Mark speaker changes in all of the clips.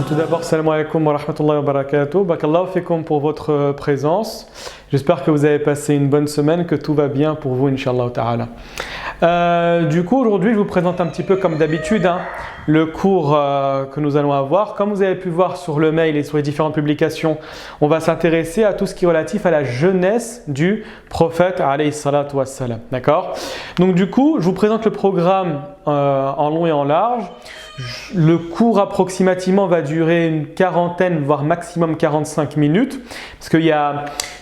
Speaker 1: Tout d'abord, salam alaikum wa rahmatullahi wa barakatuh. Barakallahu fikum pour votre présence. J'espère que vous avez passé une bonne semaine, que tout va bien pour vous, Inch'Allah ta'ala. Du coup, aujourd'hui, je vous présente un petit peu comme d'habitude le cours que nous allons avoir. Comme vous avez pu voir sur le mail et sur les différentes publications, on va s'intéresser à tout ce qui est relatif à la jeunesse du prophète alayhi salatu wassalam. D'accord ? Donc du coup, je vous présente le programme en long et en large. Le cours approximativement va durer une quarantaine, voire maximum 45 minutes, parce que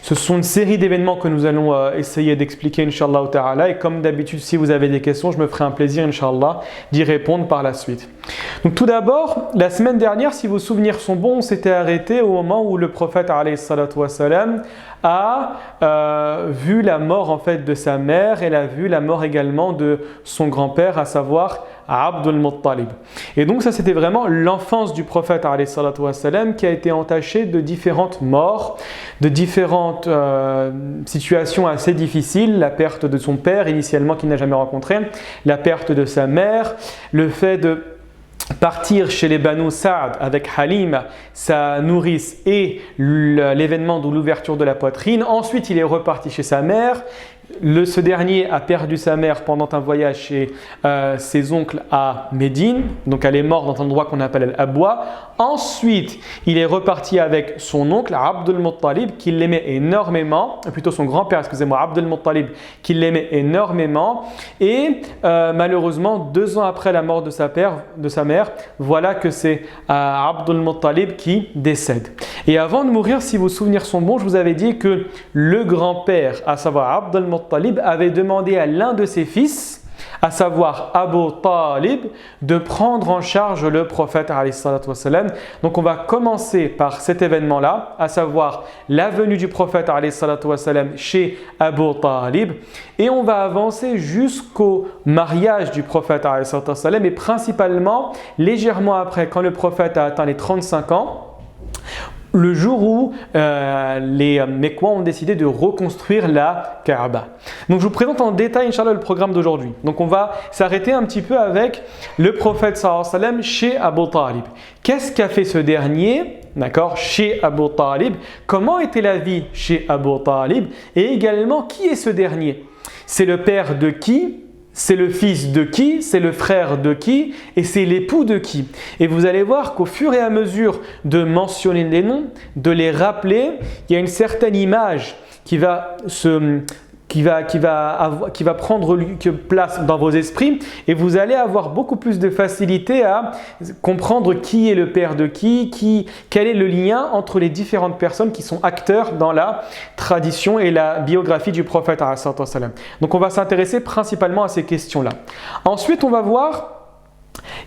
Speaker 1: ce sont une série d'événements que nous allons essayer d'expliquer, Inch'Allah ta'ala, et comme d'habitude, si vous avez des questions, je me ferai un plaisir, Inch'Allah, d'y répondre par la suite. Donc tout d'abord, la semaine dernière, si vos souvenirs sont bons, on s'était arrêté au moment où le prophète alayhi salatu wassalam a vu la mort en fait de sa mère, et a vu la mort également de son grand-père, à savoir Abdul Muttalib. Et donc ça c'était vraiment l'enfance du prophète alayhi salatu wassalam qui a été entachée de différentes morts, de différentes situations assez difficiles, la perte de son père initialement qu'il n'a jamais rencontré, la perte de sa mère, le fait de partir chez les Banu Sa'd avec Halima, sa nourrice, et l'événement de l'ouverture de la poitrine. Ensuite, il est reparti chez sa mère. Ce dernier a perdu sa mère pendant un voyage chez ses oncles à Médine. Donc elle est morte dans un endroit qu'on appelle Al-Abwa. Ensuite, il est reparti avec son oncle Abdul Muttalib, qui l'aimait énormément, plutôt son grand-père, excusez-moi, Abdul Muttalib, qui l'aimait énormément. Et malheureusement, 2 ans après la mort de sa mère, voilà que c'est Abdul Muttalib qui décède. Et avant de mourir, si vos souvenirs sont bons, je vous avais dit que le grand-père, à savoir Abdul Muttalib, avait demandé à l'un de ses fils, à savoir Abu Talib, de prendre en charge le prophète alayhi salatu wassalam. Donc on va commencer par cet événement-là, à savoir la venue du prophète alayhi salatu wassalam chez Abu Talib, et on va avancer jusqu'au mariage du prophète alayhi salatu wassalam, et principalement légèrement après, quand le prophète a atteint les 35 ans, le jour où les Mécois ont décidé de reconstruire la Kaaba. Donc je vous présente en détail, Inch'Allah, le programme d'aujourd'hui. Donc on va s'arrêter un petit peu avec le prophète sallallahu alayhi wa sallam chez Abu Talib. Qu'est-ce qu'a fait ce dernier, d'accord, chez Abu Talib? Comment était la vie chez Abu Talib? Et également, qui est ce dernier? C'est le père de qui? C'est le fils de qui? C'est le frère de qui? Et c'est l'époux de qui? Et vous allez voir qu'au fur et à mesure de mentionner les noms, de les rappeler, il y a une certaine image qui va prendre place dans vos esprits, et vous allez avoir beaucoup plus de facilité à comprendre qui est le père de qui, quel est le lien entre les différentes personnes qui sont acteurs dans la tradition et la biographie du prophète alayhi salatu wassalam. Donc on va s'intéresser principalement à ces questions-là. Ensuite, on va voir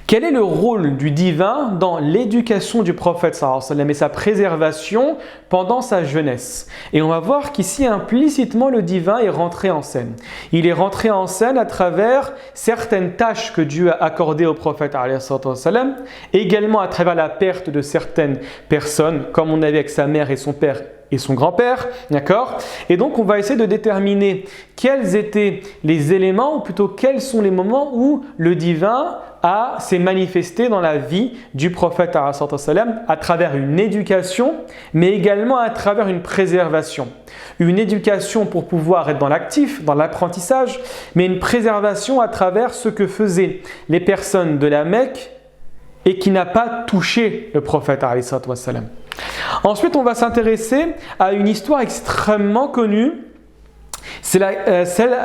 Speaker 1: quel est le rôle du divin dans l'éducation du prophète sallallahu alayhi wa sallam et sa préservation pendant sa jeunesse. Et on va voir qu'ici, implicitement, le divin est rentré en scène. Il est rentré en scène à travers certaines tâches que Dieu a accordées au prophète alayhi wa sallam, également à travers la perte de certaines personnes, comme on avait avec sa mère et son père et son grand-père, d'accord? Et donc on va essayer de déterminer quels étaient les éléments, ou plutôt quels sont les moments où le divin s'est manifesté dans la vie du prophète alayhi wa sallam à travers une éducation, mais également à travers une préservation. Une éducation pour pouvoir être dans l'actif, dans l'apprentissage, mais une préservation à travers ce que faisaient les personnes de la Mecque et qui n'a pas touché le prophète alayhi wa sallam. Ensuite, on va s'intéresser à une histoire extrêmement connue. C'est celle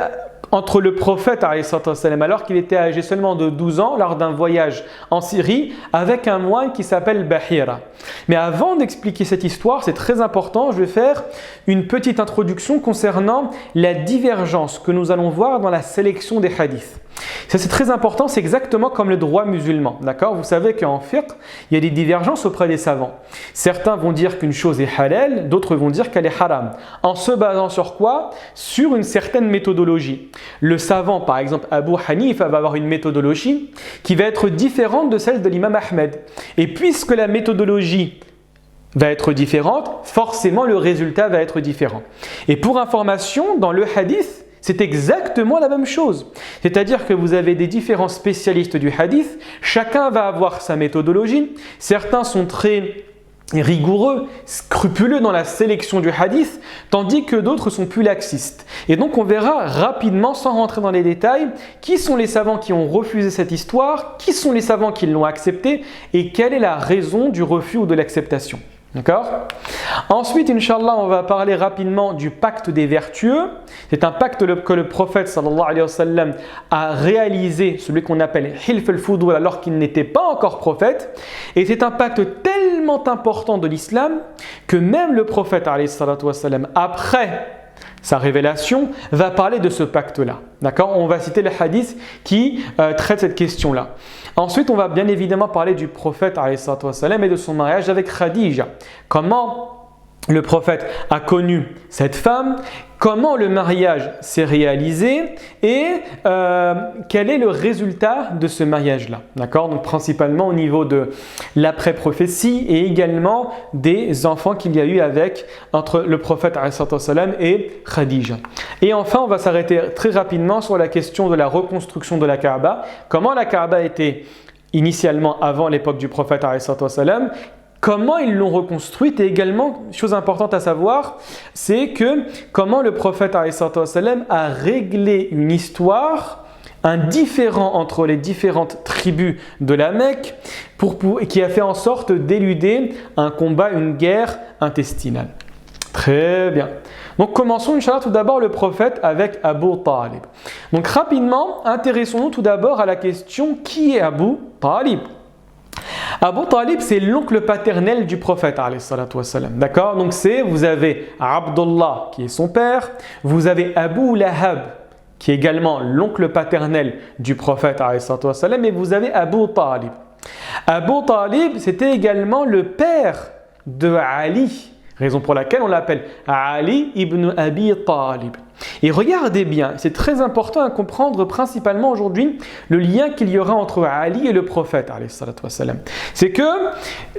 Speaker 1: entre le prophète alayhi wa sallam, alors qu'il était âgé seulement de 12 ans lors d'un voyage en Syrie avec un moine qui s'appelle Bahira. Mais avant d'expliquer cette histoire, c'est très important, je vais faire une petite introduction concernant la divergence que nous allons voir dans la sélection des hadiths. Ça, c'est très important, c'est exactement comme le droit musulman, d'accord? Vous savez qu'en fiqh, il y a des divergences auprès des savants. Certains vont dire qu'une chose est halal, d'autres vont dire qu'elle est haram. En se basant sur quoi? Sur une certaine méthodologie. Le savant, par exemple Abu Hanifa, va avoir une méthodologie qui va être différente de celle de l'imam Ahmed. Et puisque la méthodologie va être différente, forcément le résultat va être différent. Et pour information, dans le hadith, c'est exactement la même chose. C'est-à-dire que vous avez des différents spécialistes du hadith, chacun va avoir sa méthodologie, certains sont très rigoureux, scrupuleux dans la sélection du hadith, tandis que d'autres sont plus laxistes. Et donc on verra rapidement, sans rentrer dans les détails, qui sont les savants qui ont refusé cette histoire, qui sont les savants qui l'ont acceptée et quelle est la raison du refus ou de l'acceptation. D'accord ? Ensuite, Inch'Allah, on va parler rapidement du pacte des vertueux. C'est un pacte que le prophète sallallahu alayhi wa sallam a réalisé, celui qu'on appelle Hilf al-Fudul, alors qu'il n'était pas encore prophète. Et c'est un pacte tellement important de l'islam que même le prophète alayhi salatu wa sallam, après sa révélation, va parler de ce pacte-là. D'accord ? On va citer le hadith qui traite cette question-là. Ensuite, on va bien évidemment parler du prophète alayhi salatu wa sallam et de son mariage avec Khadija. Comment le prophète a connu cette femme, comment le mariage s'est réalisé et quel est le résultat de ce mariage-là. D'accord ? Donc principalement au niveau de l'après-prophétie et également des enfants qu'il y a eu entre le prophète alayhi salatu wa sallam et Khadija. Et enfin, on va s'arrêter très rapidement sur la question de la reconstruction de la Kaaba. Comment la Kaaba était initialement avant l'époque du prophète alayhi salatu wa sallam, comment ils l'ont reconstruite et également, chose importante à savoir, c'est que comment le prophète alayhi salatu wa sallam a réglé une histoire, un différend entre les différentes tribus de la Mecque qui a fait en sorte d'éluder un combat, une guerre intestinale. Très bien. Donc commençons Inch'Allah tout d'abord le prophète avec Abu Talib. Donc rapidement, intéressons-nous tout d'abord à la question qui est Abu Talib. Abu Talib, c'est l'oncle paternel du prophète alayhi salatu wa sallam. D'accord ? Donc vous avez Abdullah qui est son père, vous avez Abu Lahab qui est également l'oncle paternel du prophète alayhi salatu wa sallam, et vous avez Abu Talib. Abu Talib, c'était également le père de Ali, raison pour laquelle on l'appelle Ali ibn Abi Talib. Et regardez bien, c'est très important à comprendre principalement aujourd'hui le lien qu'il y aura entre Ali et le prophète alayhi salatu wa sallam. C'est que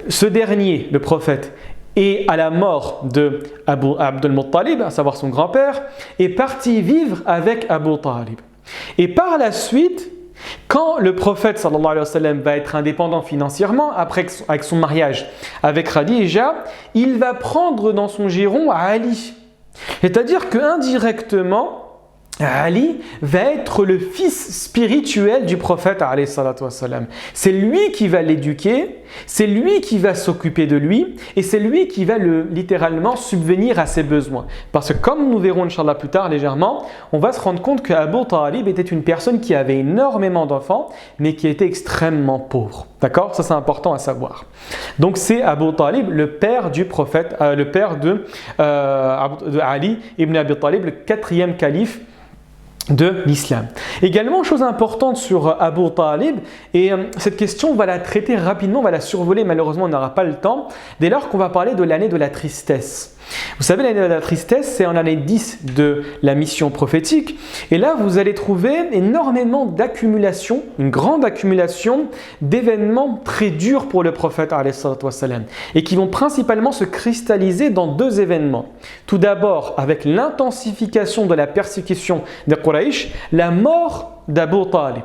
Speaker 1: ce dernier, le prophète, et à la mort de Abdul Muttalib, à savoir son grand-père, est parti vivre avec Abu Talib. Et par la suite, quand le prophète sallallahu alayhi wa sallam va être indépendant financièrement, avec son mariage avec Khadija, il va prendre dans son giron Ali. C'est-à-dire qu'indirectement, Ali va être le fils spirituel du prophète alayhi salatu wa sallam. C'est lui qui va l'éduquer, c'est lui qui va s'occuper de lui et c'est lui qui va littéralement subvenir à ses besoins. Parce que comme nous verrons Inch'Allah plus tard légèrement, on va se rendre compte que Abu Talib était une personne qui avait énormément d'enfants mais qui était extrêmement pauvre. D'accord ? Ça c'est important à savoir. Donc c'est Abu Talib, le père du prophète, le père de Ali ibn Abi Talib, le 4e calife de l'islam. Également, chose importante sur Abu Talib, et cette question on va la traiter rapidement, on va la survoler, malheureusement on n'aura pas le temps, dès lors qu'on va parler de l'année de la tristesse. Vous savez, l'année de la tristesse, c'est en l'année 10 de la mission prophétique, et là vous allez trouver énormément d'accumulation, une grande accumulation d'événements très durs pour le prophète alayhi salatu wa sallam, et qui vont principalement se cristalliser dans deux événements. Tout d'abord, avec l'intensification de la persécution des Quraysh, la mort d'Abu Talib.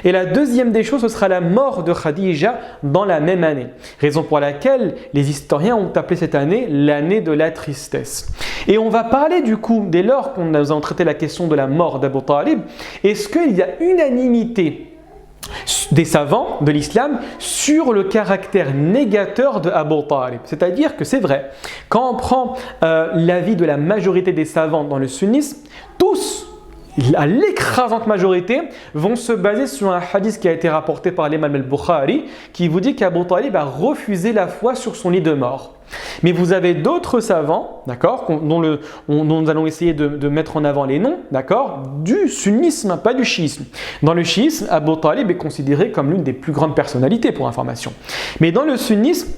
Speaker 1: Et la deuxième des choses, ce sera la mort de Khadija dans la même année. Raison pour laquelle les historiens ont appelé cette année l'année de la tristesse. Et on va parler du coup, dès lors qu'on a traité la question de la mort d'Abu Talib, est-ce qu'il y a unanimité des savants de l'islam sur le caractère négateur de Abu Talib? C'est-à-dire que c'est vrai, quand on prend l'avis de la majorité des savants dans le sunnisme, tous, à l'écrasante majorité, vont se baser sur un hadith qui a été rapporté par l'imam al-Bukhari qui vous dit qu'Abu Talib a refusé la foi sur son lit de mort. Mais vous avez d'autres savants, d'accord, dont nous allons essayer de mettre en avant les noms, d'accord, du sunnisme, pas du chiisme. Dans le chiisme, Abu Talib est considéré comme l'une des plus grandes personnalités pour information. Mais dans le sunnisme,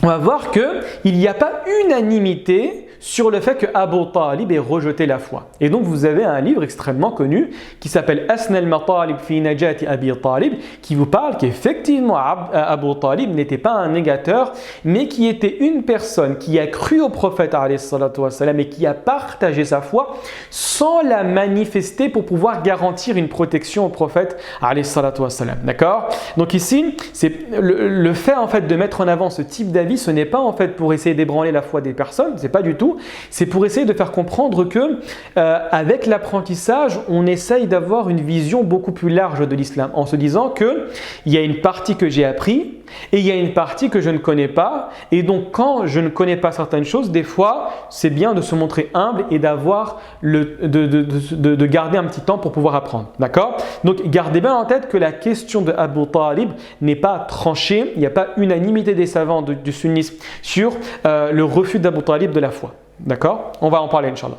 Speaker 1: on va voir qu'il n'y a pas unanimité sur le fait que Abu Talib ait rejeté la foi. Et donc vous avez un livre extrêmement connu qui s'appelle Asna al-Matalib fi Najati Abi Talib, qui vous parle qu'effectivement Abu Talib n'était pas un négateur, mais qui était une personne qui a cru au prophète alayhi salatu wassalam et qui a partagé sa foi sans la manifester pour pouvoir garantir une protection au prophète alayhi salatu wassalam. D'accord? Donc ici, c'est le fait en fait de mettre en avant ce type d'avis, ce n'est pas en fait pour essayer d'ébranler la foi des personnes, c'est pas du tout, c'est pour essayer de faire comprendre que avec l'apprentissage, on essaye d'avoir une vision beaucoup plus large de l'islam en se disant que il y a une partie que j'ai appris et il y a une partie que je ne connais pas, et donc quand je ne connais pas certaines choses, des fois c'est bien de se montrer humble et d'avoir de garder un petit temps pour pouvoir apprendre. D'accord? Donc gardez bien en tête que la question de Abu Talib n'est pas tranchée, il n'y a pas unanimité des savants du sunnisme sur le refus d'Abu Talib de la foi. D'accord? On va en parler, Inch'Allah.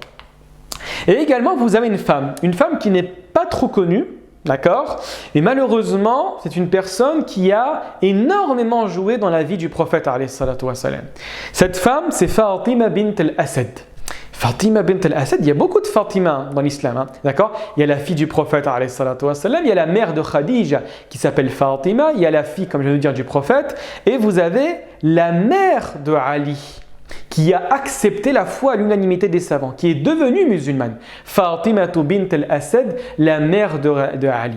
Speaker 1: Et également, vous avez une femme qui n'est pas trop connue, d'accord? Et malheureusement, c'est une personne qui a énormément joué dans la vie du prophète alayhi salatu wassalam. Cette femme, c'est Fatima bint al-Asad. Fatima bint al-Asad, il y a beaucoup de Fatima dans l'islam, hein, d'accord? Il y a la fille du prophète alayhi salatu wassalam, il y a la mère de Khadija qui s'appelle Fatima, il y a la fille, comme je viens de dire, du prophète, et vous avez la mère de Ali, qui a accepté la foi à l'unanimité des savants, qui est devenue musulmane. Fatima bint al-Asad, la mère de Ali.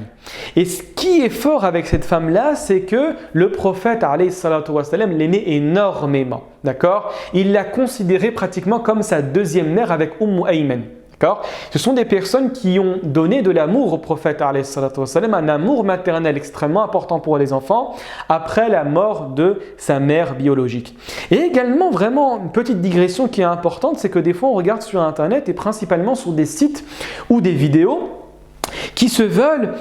Speaker 1: Et ce qui est fort avec cette femme-là, c'est que le prophète alayhi salatu wassalam l'aimait énormément. D'accord? Il l'a considérée pratiquement comme sa deuxième mère avec Ayman. D'accord? Ce sont des personnes qui ont donné de l'amour au prophète alayhi salatu wassalam, un amour maternel extrêmement important pour les enfants après la mort de sa mère biologique. Et également, vraiment, une petite digression qui est importante, c'est que des fois on regarde sur internet et principalement sur des sites ou des vidéos qui se veulent,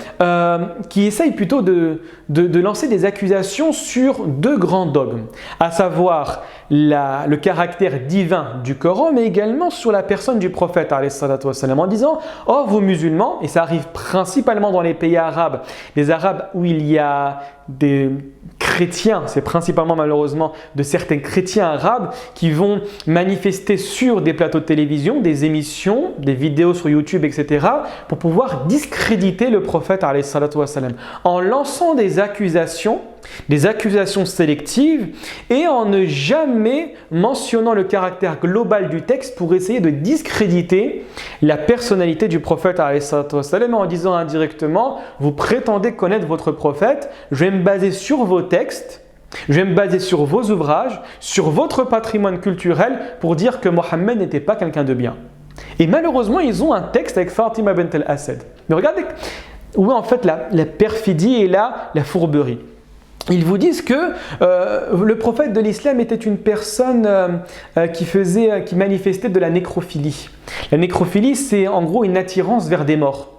Speaker 1: qui essayent plutôt de lancer des accusations sur deux grands dogmes, à savoir le caractère divin du Coran, mais également sur la personne du prophète alayhi salatu wassalam, en disant « Oh, vous musulmans », et ça arrive principalement dans les pays arabes, les arabes où il y a des chrétiens, c'est principalement malheureusement de certains chrétiens arabes qui vont manifester sur des plateaux de télévision, des émissions, des vidéos sur YouTube, etc. pour pouvoir discréditer le prophète alayhi salatu wassalam en lançant des accusations sélectives et en ne jamais mentionnant le caractère global du texte pour essayer de discréditer la personnalité du prophète alayhi salatu wassalam en disant indirectement « Vous prétendez connaître votre prophète, je vais me baser sur vos textes, je vais me baser sur vos ouvrages, sur votre patrimoine culturel pour dire que Mohammed n'était pas quelqu'un de bien. » Et malheureusement, ils ont un texte avec Fatima bint al-Asad. Mais regardez où est en fait la perfidie et la fourberie. Ils vous disent que le prophète de l'islam était une personne qui manifestait de la nécrophilie. La nécrophilie, c'est en gros une attirance vers des morts.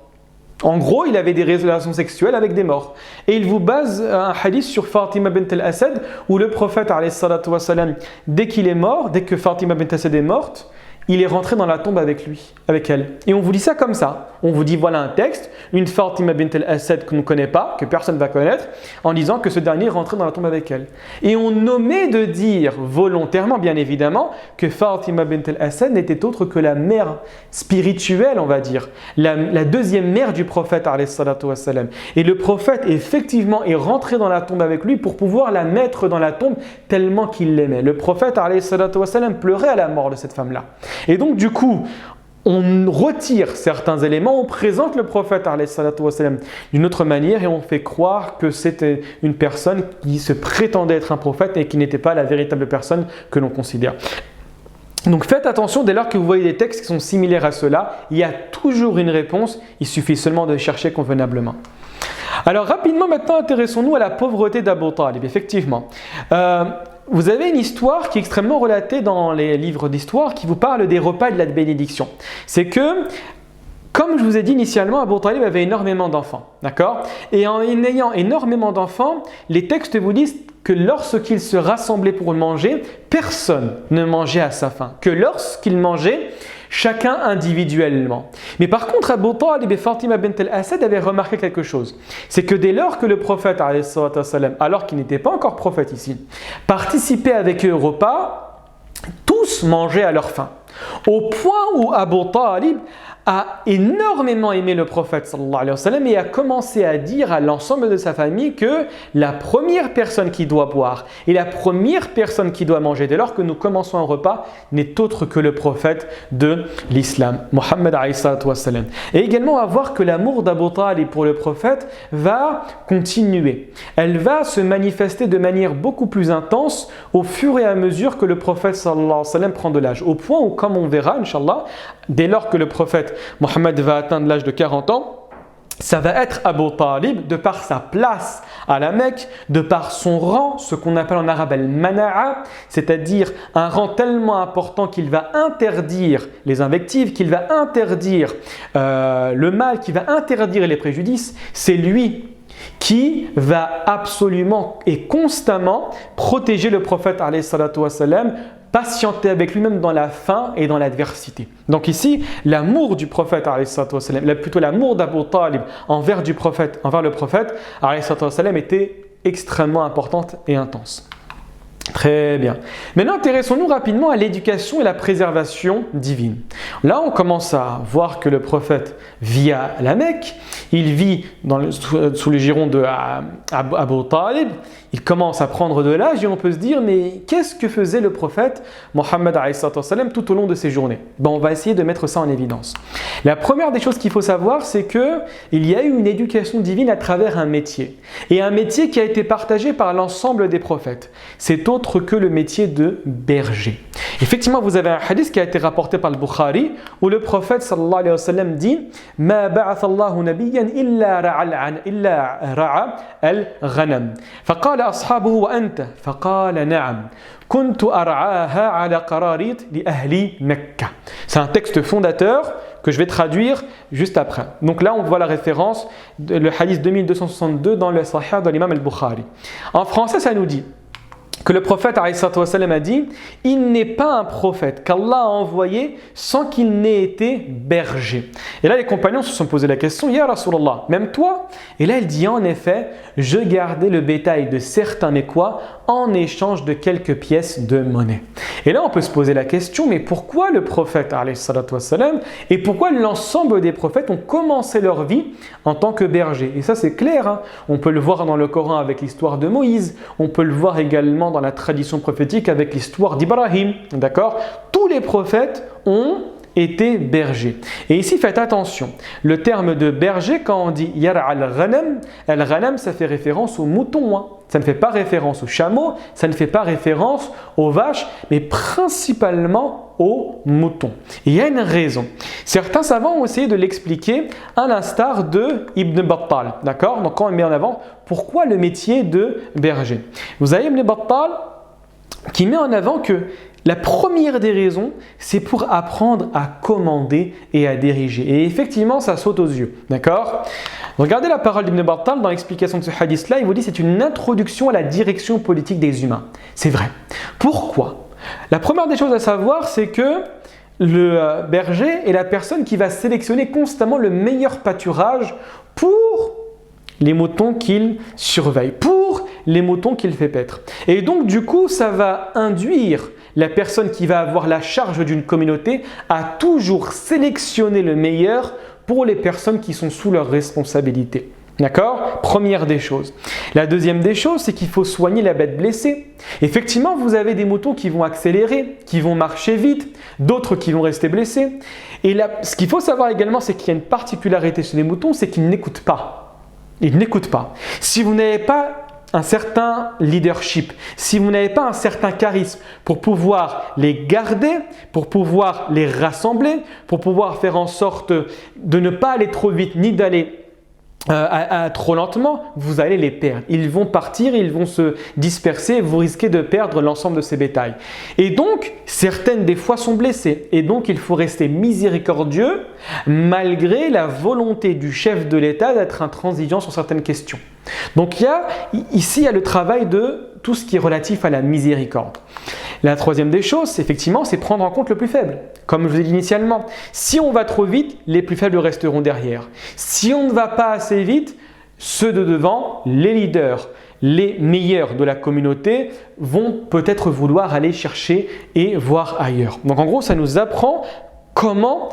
Speaker 1: En gros, il avait des relations sexuelles avec des morts. Et il vous base un hadith sur Fatima bint al-Asad où le prophète, alayhi salatu wassalam, dès qu'il est mort, dès que Fatima bint al-Asad est morte, il est rentré dans la tombe avec elle. Et on vous dit ça comme ça. On vous dit voilà un texte, une Fatima bint al-Asad qu'on ne connaît pas, que personne ne va connaître, en disant que ce dernier est rentré dans la tombe avec elle. Et on omet de dire volontairement, bien évidemment, que Fatima bint al-Asad n'était autre que la mère spirituelle, on va dire, la deuxième mère du prophète, alayhi salatu wassalam. Et le prophète, effectivement, est rentré dans la tombe avec lui pour pouvoir la mettre dans la tombe tellement qu'il l'aimait. Le prophète, alayhi salatu wassalam, pleurait à la mort de cette femme-là. Et donc, du coup, on retire certains éléments, on présente le prophète alayhi salatu wassalam d'une autre manière et on fait croire que c'était une personne qui se prétendait être un prophète et qui n'était pas la véritable personne que l'on considère. Donc faites attention, dès lors que vous voyez des textes qui sont similaires à ceux-là, il y a toujours une réponse, il suffit seulement de chercher convenablement. Alors rapidement maintenant, intéressons-nous à la pauvreté d'Abu Talib, effectivement. Vous avez une histoire qui est extrêmement relatée dans les livres d'histoire qui vous parle des repas et de la bénédiction. C'est que, comme je vous ai dit initialement, Abu Talib avait énormément d'enfants. D'accord ? Et en ayant énormément d'enfants, les textes vous disent que lorsqu'ils se rassemblaient pour manger, personne ne mangeait à sa faim. Que lorsqu'ils mangeaient, chacun individuellement. Mais par contre, Abu Talib et Fatima bint al-Asad avaient remarqué quelque chose. C'est que dès lors que le prophète, alors qu'il n'était pas encore prophète ici, participait avec eux au repas, tous mangeaient à leur faim. Au point où Abu Talib a énormément aimé le prophète sallallahu alayhi wa sallam et a commencé à dire à l'ensemble de sa famille que la première personne qui doit boire et la première personne qui doit manger dès lors que nous commençons un repas n'est autre que le prophète de l'islam, Mohammed alayhi salatu wa sallam. Et également à voir que l'amour d'Abu Talib pour le prophète va continuer. Elle va se manifester de manière beaucoup plus intense au fur et à mesure que le prophète sallallahu alayhi wa sallam prend de l'âge. Au point où, comme on verra, Inch'Allah, dès lors que le prophète Mohammed va atteindre l'âge de 40 ans, ça va être Abu Talib, de par sa place à la Mecque, de par son rang, ce qu'on appelle en arabe al-mana'a, c'est-à-dire un rang tellement important qu'il va interdire les invectives, qu'il va interdire le mal, qu'il va interdire les préjudices. C'est lui qui va absolument et constamment protéger le prophète alayhi salatu wa sallam, patienter avec lui-même dans la faim et dans l'adversité. Donc ici, l'amour du prophète, plutôt l'amour d'Abu Talib envers le prophète, était extrêmement importante et intense. Très bien. Maintenant, intéressons-nous rapidement à l'éducation et la préservation divine. Là, on commence à voir que le prophète vit à la Mecque, il vit sous le giron de Abu Talib, il commence à prendre de l'âge et on peut se dire, mais qu'est-ce que faisait le prophète Mohammed tout au long de ses journées? On va essayer de mettre ça en évidence. La première des choses qu'il faut savoir, c'est qu'il y a eu une éducation divine à travers un métier. Et un métier qui a été partagé par l'ensemble des prophètes. C'est autre que le métier de berger. Effectivement, vous avez un hadith qui a été rapporté par le Bukhari où le prophète sallallahu alayhi wa sallam dit « Ma ba'ath Allahu nabiyyan illa ra'a al-ghanam » فقال أصحابه وأنت فقال نعم كنت أرعاها على قراريط لأهل مكة. C'est un texte fondateur que je vais traduire juste après. Donc là, on voit la référence, le hadith 2262 dans le Sahih de l'imam al-Bukhari. En français, ça nous dit que le prophète a dit « Il n'est pas un prophète qu'Allah a envoyé sans qu'il n'ait été berger. » Et là, les compagnons se sont posé la question « Ya Rasulallah, même toi ?» Et là, il dit en effet « Je gardais le bétail de certains Mécois en échange de quelques pièces de monnaie. » Et là, on peut se poser la question « Mais pourquoi le prophète et pourquoi l'ensemble des prophètes ont commencé leur vie en tant que berger ?» Et ça, c'est clair. Hein. On peut le voir dans le Coran avec l'histoire de Moïse. On peut le voir également dans la tradition prophétique avec l'histoire d'Ibrahim, d'accord? Tous les prophètes ont été bergers. Et ici, faites attention, le terme de berger, quand on dit yara al-ghanam, ça fait référence aux moutons, hein. Ça ne fait pas référence aux chameaux, ça ne fait pas référence aux vaches, mais principalement aux moutons. Et il y a une raison. Certains savants ont essayé de l'expliquer à l'instar de Ibn Battal, d'accord? Donc quand on met en avant, pourquoi le métier de berger? Vous avez Ibn Battal qui met en avant que la première des raisons, c'est pour apprendre à commander et à diriger. Et effectivement, ça saute aux yeux. D'accord? Regardez la parole d'Ibn Battal dans l'explication de ce hadith-là. Il vous dit que c'est une introduction à la direction politique des humains. C'est vrai. Pourquoi? La première des choses à savoir, c'est que le berger est la personne qui va sélectionner constamment le meilleur pâturage pour les moutons qu'il surveille, pour les moutons qu'il fait paître. Et donc, du coup, ça va induire la personne qui va avoir la charge d'une communauté à toujours sélectionner le meilleur pour les personnes qui sont sous leur responsabilité. D'accord? Première des choses. La deuxième des choses, c'est qu'il faut soigner la bête blessée. Effectivement, vous avez des moutons qui vont accélérer, qui vont marcher vite, d'autres qui vont rester blessés. Et là, ce qu'il faut savoir également, c'est qu'il y a une particularité chez les moutons, c'est qu'ils n'écoutent pas. Ils n'écoutent pas. Si vous n'avez pas un certain leadership, si vous n'avez pas un certain charisme pour pouvoir les garder, pour pouvoir les rassembler, pour pouvoir faire en sorte de ne pas aller trop vite ni d'aller trop lentement, vous allez les perdre. Ils vont partir, ils vont se disperser et vous risquez de perdre l'ensemble de ces bétails. Et donc, certaines des fois sont blessées. Et donc, il faut rester miséricordieux malgré la volonté du chef de l'État d'être intransigeant sur certaines questions. Donc, ici, il y a le travail de tout ce qui est relatif à la miséricorde. La troisième des choses, effectivement, c'est prendre en compte le plus faible. Comme je vous ai dit initialement, si on va trop vite, les plus faibles resteront derrière. Si on ne va pas assez vite, ceux de devant, les leaders, les meilleurs de la communauté vont peut-être vouloir aller chercher et voir ailleurs. Donc en gros, ça nous apprend comment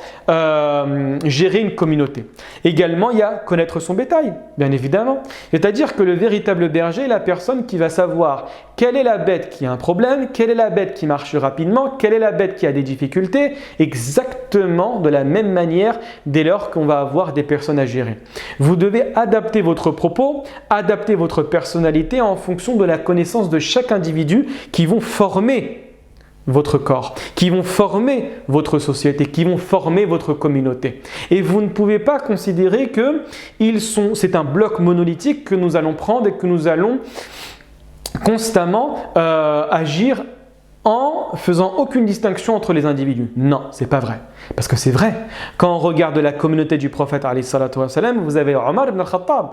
Speaker 1: gérer une communauté. Également, il y a connaître son bétail, bien évidemment. C'est-à-dire que le véritable berger est la personne qui va savoir quelle est la bête qui a un problème, quelle est la bête qui marche rapidement, quelle est la bête qui a des difficultés, exactement de la même manière dès lors qu'on va avoir des personnes à gérer. Vous devez adapter votre propos, adapter votre personnalité en fonction de la connaissance de chaque individu qui vont former votre corps, qui vont former votre société, qui vont former votre communauté. Et vous ne pouvez pas considérer que c'est un bloc monolithique que nous allons prendre et que nous allons constamment agir en faisant aucune distinction entre les individus. Non, c'est pas vrai. Parce que c'est vrai. Quand on regarde la communauté du prophète, vous avez Omar ibn al-Khattab,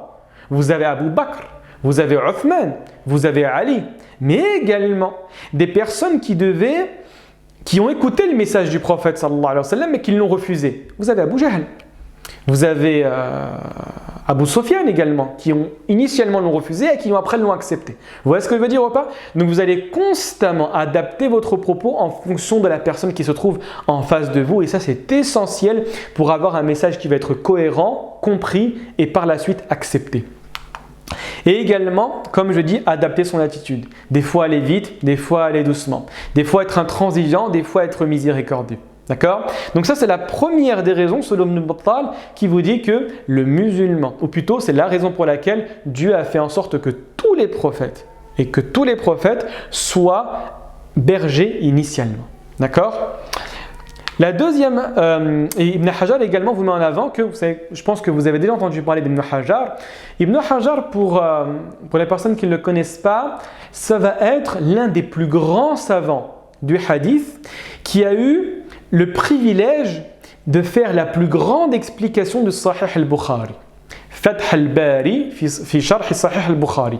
Speaker 1: vous avez Abu Bakr, vous avez Uthman, vous avez Ali, mais également des personnes qui ont écouté le message du prophète sallallahu alayhi wa sallam mais qui l'ont refusé. Vous avez Abu Jahl, vous avez Abu Sufyan également, qui initialement l'ont refusé et qui après l'ont accepté. Vous voyez ce que je veux dire ou pas? Donc vous allez constamment adapter votre propos en fonction de la personne qui se trouve en face de vous et ça c'est essentiel pour avoir un message qui va être cohérent, compris et par la suite accepté. Et également, comme je dis, adapter son attitude. Des fois aller vite, des fois aller doucement. Des fois être intransigeant, des fois être miséricordieux. D'accord? Donc ça c'est la première des raisons selon Ibn Battal qui vous dit que le musulman, ou plutôt c'est la raison pour laquelle Dieu a fait en sorte que tous les prophètes soient bergers initialement. D'accord? La deuxième, Ibn Hajar également vous met en avant que, je pense que vous avez déjà entendu parler d'Ibn Hajar. Ibn Hajar, pour les personnes qui ne le connaissent pas, ça va être l'un des plus grands savants du hadith qui a eu le privilège de faire la plus grande explication de Sahih al-Bukhari. Fath al-Bari fi Sharh Sahih al-Bukhari.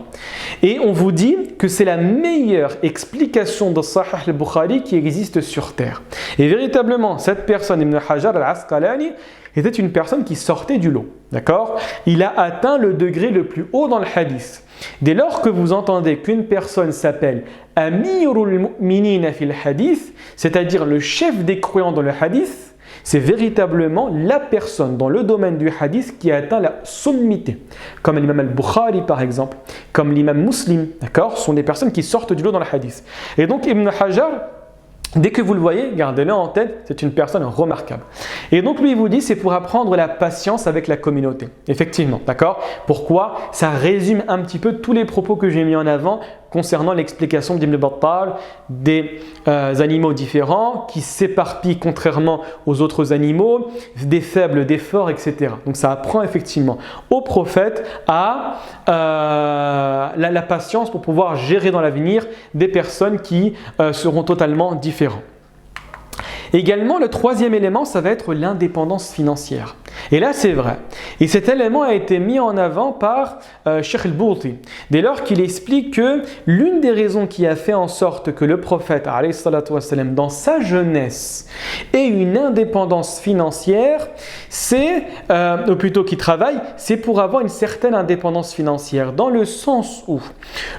Speaker 1: Et on vous dit que c'est la meilleure explication de Sahih al-Bukhari qui existe sur terre. Et véritablement, cette personne, Ibn Hajar al-Asqalani, était une personne qui sortait du lot. D'accord? Il a atteint le degré le plus haut dans le hadith. Dès lors que vous entendez qu'une personne s'appelle Amirul Mu'minin fil hadith, c'est-à-dire le chef des croyants dans le hadith, c'est véritablement la personne dans le domaine du hadith qui a atteint la sommité. Comme l'imam al-Bukhari par exemple, comme l'imam Muslim, d'accord? Ce sont des personnes qui sortent du lot dans le hadith. Et donc Ibn Hajar, dès que vous le voyez, gardez-le en tête, c'est une personne remarquable. Et donc lui il vous dit c'est pour apprendre la patience avec la communauté. Effectivement, d'accord? Pourquoi? Ça résume un petit peu tous les propos que j'ai mis en avant concernant l'explication d'Ibn Battal des animaux différents qui s'éparpillent contrairement aux autres animaux, des faibles, des forts, etc. Donc ça apprend effectivement au prophète à la patience pour pouvoir gérer dans l'avenir des personnes qui seront totalement différentes. Également, le troisième élément, ça va être l'indépendance financière. Et là, c'est vrai. Et cet élément a été mis en avant par Cheikh al-Bouti. Dès lors qu'il explique que l'une des raisons qui a fait en sorte que le prophète, alayhi salatu wassalam, dans sa jeunesse, ait une indépendance financière, ou plutôt qu'il travaille, c'est pour avoir une certaine indépendance financière. Dans le sens où,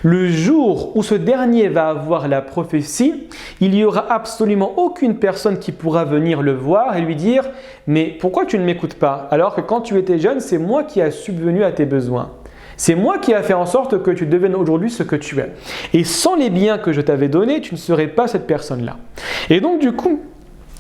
Speaker 1: le jour où ce dernier va avoir la prophétie, il n'y aura absolument aucune personne qui pourra venir le voir et lui dire « Mais pourquoi tu ne m'écoutes pas alors que quand tu étais jeune, c'est moi qui ai subvenu à tes besoins. C'est moi qui ai fait en sorte que tu deviennes aujourd'hui ce que tu es. Et sans les biens que je t'avais donnés, tu ne serais pas cette personne-là. » Et donc du coup,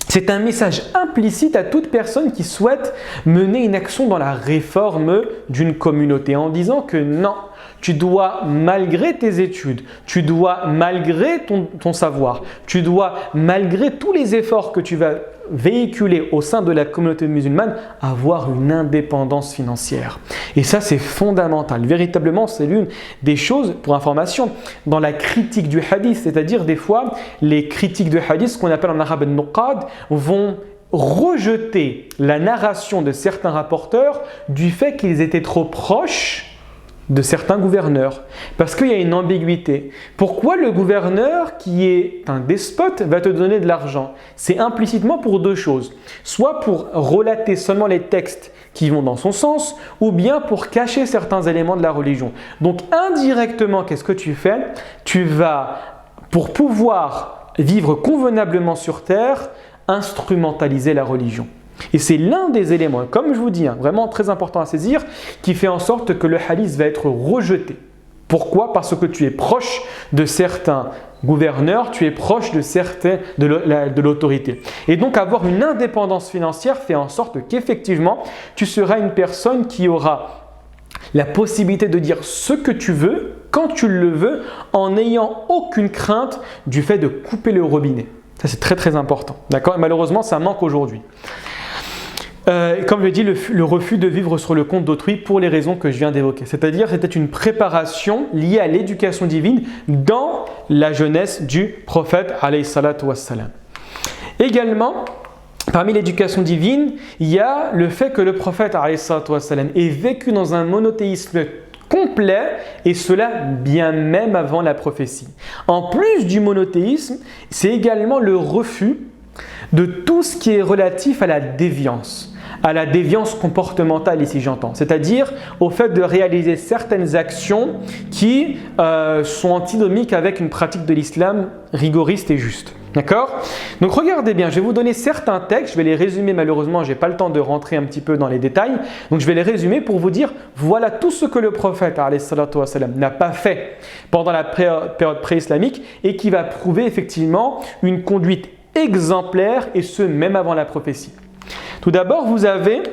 Speaker 1: c'est un message implicite à toute personne qui souhaite mener une action dans la réforme d'une communauté en disant que non, tu dois, malgré tes études, tu dois, malgré ton savoir, tu dois, malgré tous les efforts que tu vas véhiculer au sein de la communauté musulmane, avoir une indépendance financière. Et ça, c'est fondamental. Véritablement, c'est l'une des choses, pour information, dans la critique du hadith, c'est-à-dire des fois, les critiques de hadith, ce qu'on appelle en arabe al-nuqad, vont rejeter la narration de certains rapporteurs du fait qu'ils étaient trop proches de certains gouverneurs, parce qu'il y a une ambiguïté. Pourquoi le gouverneur qui est un despote va te donner de l'argent? C'est implicitement pour deux choses. Soit pour relater seulement les textes qui vont dans son sens, ou bien pour cacher certains éléments de la religion. Donc indirectement, qu'est-ce que tu fais? Tu vas, pour pouvoir vivre convenablement sur terre, instrumentaliser la religion. Et c'est l'un des éléments, comme je vous dis, vraiment très important à saisir, qui fait en sorte que le hadith va être rejeté. Pourquoi? Parce que tu es proche de certains gouverneurs, tu es proche de l'autorité. Et donc avoir une indépendance financière fait en sorte qu'effectivement, tu seras une personne qui aura la possibilité de dire ce que tu veux, quand tu le veux, en n'ayant aucune crainte du fait de couper le robinet. Ça, c'est très très important. D'accord? Et malheureusement, ça manque aujourd'hui. Comme je l'ai dit, le refus de vivre sur le compte d'autrui pour les raisons que je viens d'évoquer. C'est-à-dire, c'était une préparation liée à l'éducation divine dans la jeunesse du prophète alayhi salatu wassalam. Également, parmi l'éducation divine, il y a le fait que le prophète alayhi salatu wassalam ait vécu dans un monothéisme complet, et cela bien même avant la prophétie. En plus du monothéisme, c'est également le refus de tout ce qui est relatif à la déviance comportementale ici j'entends, c'est-à-dire au fait de réaliser certaines actions qui sont antinomiques avec une pratique de l'islam rigoriste et juste. D'accord? Donc regardez bien, je vais vous donner certains textes, je vais les résumer, malheureusement je n'ai pas le temps de rentrer un petit peu dans les détails, donc je vais les résumer pour vous dire voilà tout ce que le prophète alayhi salatu wassalam n'a pas fait pendant la période pré-islamique et qui va prouver effectivement une conduite exemplaire, et ce même avant la prophétie. Tout d'abord, vous avez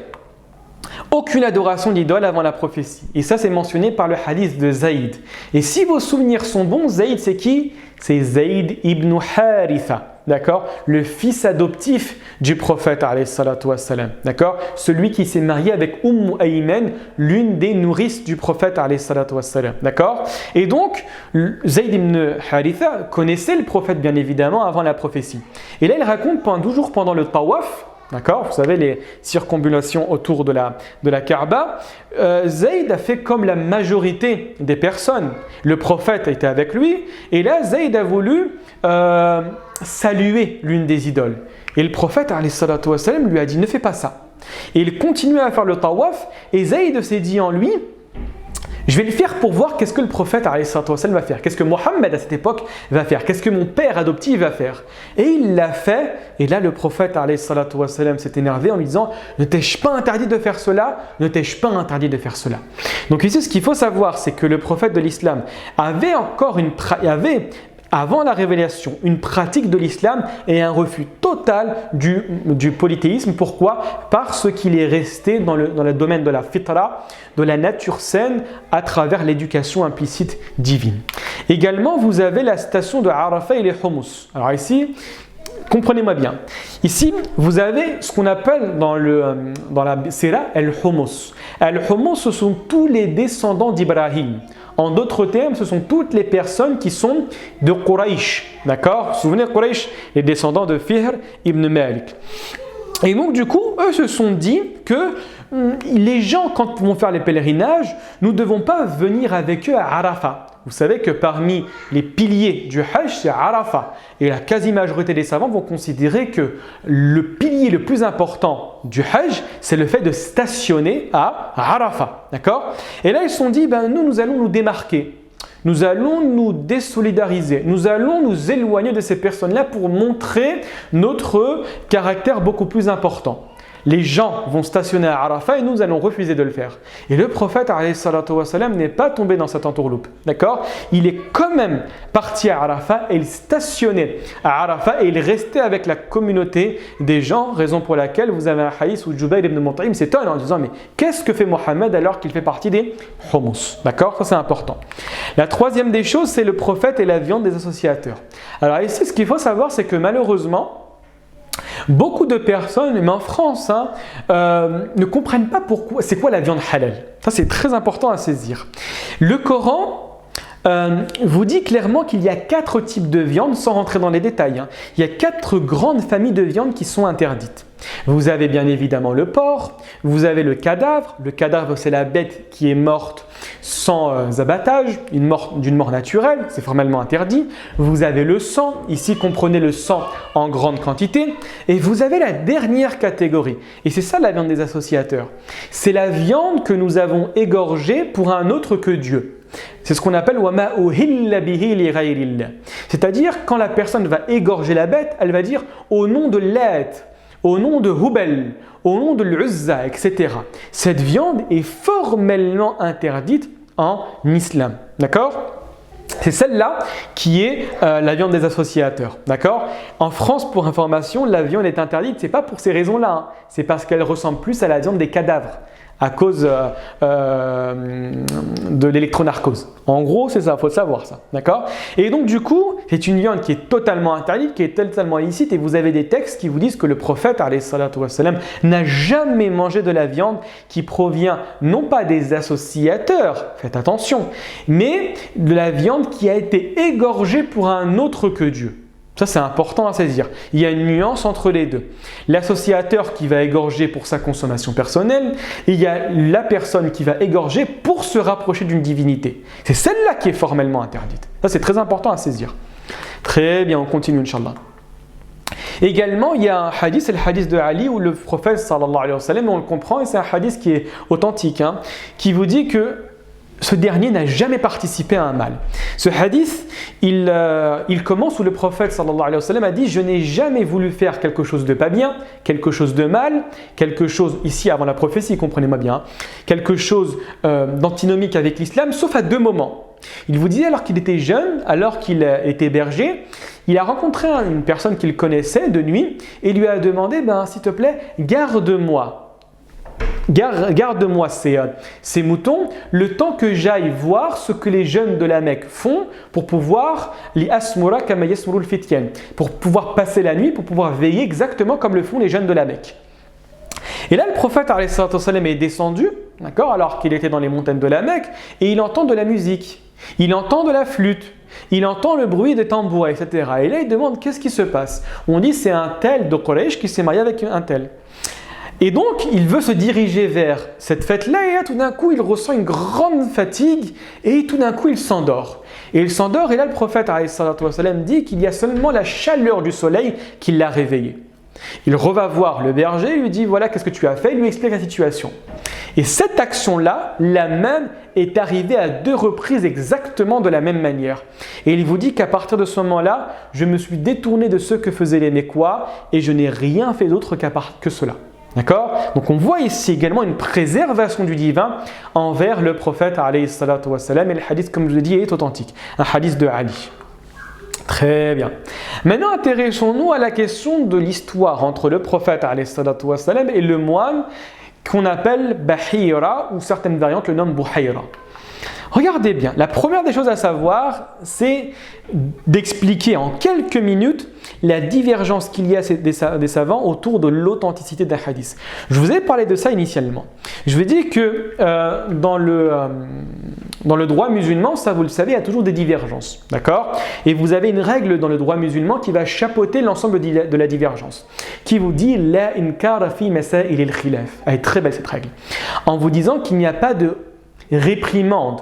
Speaker 1: aucune adoration d'idole avant la prophétie. Et ça, c'est mentionné par le hadith de Zaïd. Et si vos souvenirs sont bons, Zaïd, c'est qui? C'est Zaïd ibn Haritha. D'accord? Le fils adoptif du prophète alayhi salatu wassalam. D'accord? Celui qui s'est marié avec Ayman, l'une des nourrices du prophète alayhi salatu wassalam. D'accord? Et donc, Zayd ibn Haritha connaissait le prophète bien évidemment avant la prophétie. Et là, il raconte toujours pendant le tawaf, d'accord? Vous savez, les circonambulations autour de la Kaaba. Zayd a fait comme la majorité des personnes. Le prophète était avec lui. Et là, Zayd a voulu saluer l'une des idoles. Et le prophète, alayhi salatu wassalam, lui a dit « Ne fais pas ça ». Et il continuait à faire le tawaf. Et Zayd s'est dit en lui « Je vais le faire pour voir qu'est-ce que le prophète alayhi salatu wassalam va faire. Qu'est-ce que Mohammed à cette époque va faire. Qu'est-ce que mon père adoptif va faire. » Et il l'a fait. Et là, le prophète alayhi salatu wassalam s'est énervé en lui disant « Ne t'ai-je pas interdit de faire cela? Ne t'ai-je pas interdit de faire cela ?» Donc ici, ce qu'il faut savoir, c'est que le prophète de l'islam avait avant la révélation, une pratique de l'islam et un refus total du polythéisme. Pourquoi? Parce qu'il est resté dans le domaine de la fitra, de la nature saine, à travers l'éducation implicite divine. Également, vous avez la station de Arafat et les Hummus. Alors ici, comprenez-moi bien. Ici, vous avez ce qu'on appelle dans la Sira Al-Hummus. Al-Hummus, ce sont tous les descendants d'Ibrahim. En d'autres termes, ce sont toutes les personnes qui sont de Quraysh. D'accord? Vous vous souvenez de Quraysh? Les descendants de Fihr ibn Malik. Et donc, du coup, eux se sont dit que les gens, quand ils vont faire les pèlerinages, nous ne devons pas venir avec eux à Arafat. Vous savez que parmi les piliers du Hajj, c'est Arafat. Et la quasi-majorité des savants vont considérer que le pilier le plus important du Hajj, c'est le fait de stationner à Arafat. D'accord? Et là, ils se sont dit, nous allons nous démarquer. Nous allons nous désolidariser. Nous allons nous éloigner de ces personnes-là pour montrer notre caractère beaucoup plus important. Les gens vont stationner à Arafat et nous allons refuser de le faire. Et le prophète alayhi salatu wassalam n'est pas tombé dans cette entourloupe. D'accord? Il est quand même parti à Arafat et il stationnait à Arafat et il restait avec la communauté des gens, raison pour laquelle vous avez un hadith où Jubayr ibn Mut'im s'étonne en disant mais qu'est-ce que fait Mohammed alors qu'il fait partie des Hummus? D'accord? Ça c'est important. La troisième des choses, c'est le prophète et la viande des associateurs. Alors ici, ce qu'il faut savoir, c'est que malheureusement, beaucoup de personnes, même en France, ne comprennent pas pourquoi. C'est quoi la viande halal? Ça, c'est très important à saisir. Le Coran vous dit clairement qu'il y a 4 types de viande, sans rentrer dans les détails. Il y a 4 grandes familles de viande qui sont interdites. Vous avez bien évidemment le porc, vous avez le cadavre. Le cadavre, c'est la bête qui est morte sans abattage, d'une mort naturelle, c'est formellement interdit. Vous avez le sang, ici comprenez le sang en grande quantité. Et vous avez la dernière catégorie. Et c'est ça la viande des associateurs. C'est la viande que nous avons égorgée pour un autre que Dieu. C'est ce qu'on appelle وَمَا أُهِلَّ بِهِ لِغَيْرِ اللَّهِ. C'est-à-dire, quand la personne va égorger la bête, elle va dire au nom de Lat, au nom de Hubal, au nom de l'Uzza, etc. Cette viande est formellement interdite en islam. D'accord ? C'est celle-là qui est la viande des associateurs. D'accord ? En France, pour information, la viande est interdite. Ce n'est pas pour ces raisons-là. Hein. C'est parce qu'elle ressemble plus à la viande des cadavres, à cause de l'électronarcose. En gros, c'est ça, il faut le savoir ça. D'accord ? Et donc du coup, c'est une viande qui est totalement interdite, qui est totalement illicite, et vous avez des textes qui vous disent que le prophète alayhi salatu wassalam, n'a jamais mangé de la viande qui provient non pas des associateurs, faites attention, mais de la viande qui a été égorgée pour un autre que Dieu. Ça, c'est important à saisir. Il y a une nuance entre les deux. L'associateur qui va égorger pour sa consommation personnelle, et il y a la personne qui va égorger pour se rapprocher d'une divinité. C'est celle-là qui est formellement interdite. Ça, c'est très important à saisir. Très bien, on continue, Inch'Allah. Également, il y a un hadith, c'est le hadith de Ali, où le prophète, sallallahu alayhi wa sallam, on le comprend, et c'est un hadith qui est authentique, qui vous dit que ce dernier n'a jamais participé à un mal. Ce hadith, il commence où le prophète sallallahu alayhi wa sallam a dit « Je n'ai jamais voulu faire quelque chose de pas bien, quelque chose de mal, quelque chose, ici avant la prophétie, comprenez-moi bien, quelque chose d'antinomique avec l'islam, sauf à deux moments. » Il vous disait alors qu'il était jeune, alors qu'il était berger, il a rencontré une personne qu'il connaissait de nuit et lui a demandé « S'il te plaît, garde-moi. Garde-moi ces moutons le temps que j'aille voir ce que les jeunes de la Mecque font pour pouvoir pour pouvoir passer la nuit, pour pouvoir veiller exactement comme le font les jeunes de la Mecque. » Et là, le prophète est descendu, d'accord, alors qu'il était dans les montagnes de la Mecque, et il entend de la musique, il entend de la flûte, il entend le bruit des tambours, etc. Et là, il demande qu'est-ce qui se passe. On dit c'est un tel de Quraysh qui s'est marié avec un tel. Et donc, il veut se diriger vers cette fête-là et là, tout d'un coup, il ressent une grande fatigue et tout d'un coup, il s'endort. Et il s'endort et là, le prophète dit qu'il y a seulement la chaleur du soleil qui l'a réveillé. Il reva voir le berger, lui dit « Voilà, qu'est-ce que tu as fait ?» Il lui explique la situation. Et cette action-là, la même, est arrivée à 2 reprises exactement de la même manière. Et il vous dit qu'à partir de ce moment-là, je me suis détourné de ce que faisaient les Mécois et je n'ai rien fait d'autre que cela. D'accord ? Donc on voit ici également une préservation du divin envers le prophète alayhi salatu wassalam, et le hadith, comme je vous l'ai dit, est authentique. Un hadith de Ali. Très bien. Maintenant, intéressons-nous à la question de l'histoire entre le prophète alayhi salatu wassalam et le moine qu'on appelle Bahira, ou certaines variantes le nomment Buhayra. Regardez bien, la première des choses à savoir, c'est d'expliquer en quelques minutes la divergence qu'il y a des savants autour de l'authenticité d'un hadith. Je vous ai parlé de ça initialement. Je vous ai dit que dans le droit musulman, ça vous le savez, il y a toujours des divergences. D'accord ? Et vous avez une règle dans le droit musulman qui va chapeauter l'ensemble de la divergence, qui vous dit « La inkara fi masail al-khilaf ». Elle est très belle cette règle. En vous disant qu'il n'y a pas de réprimande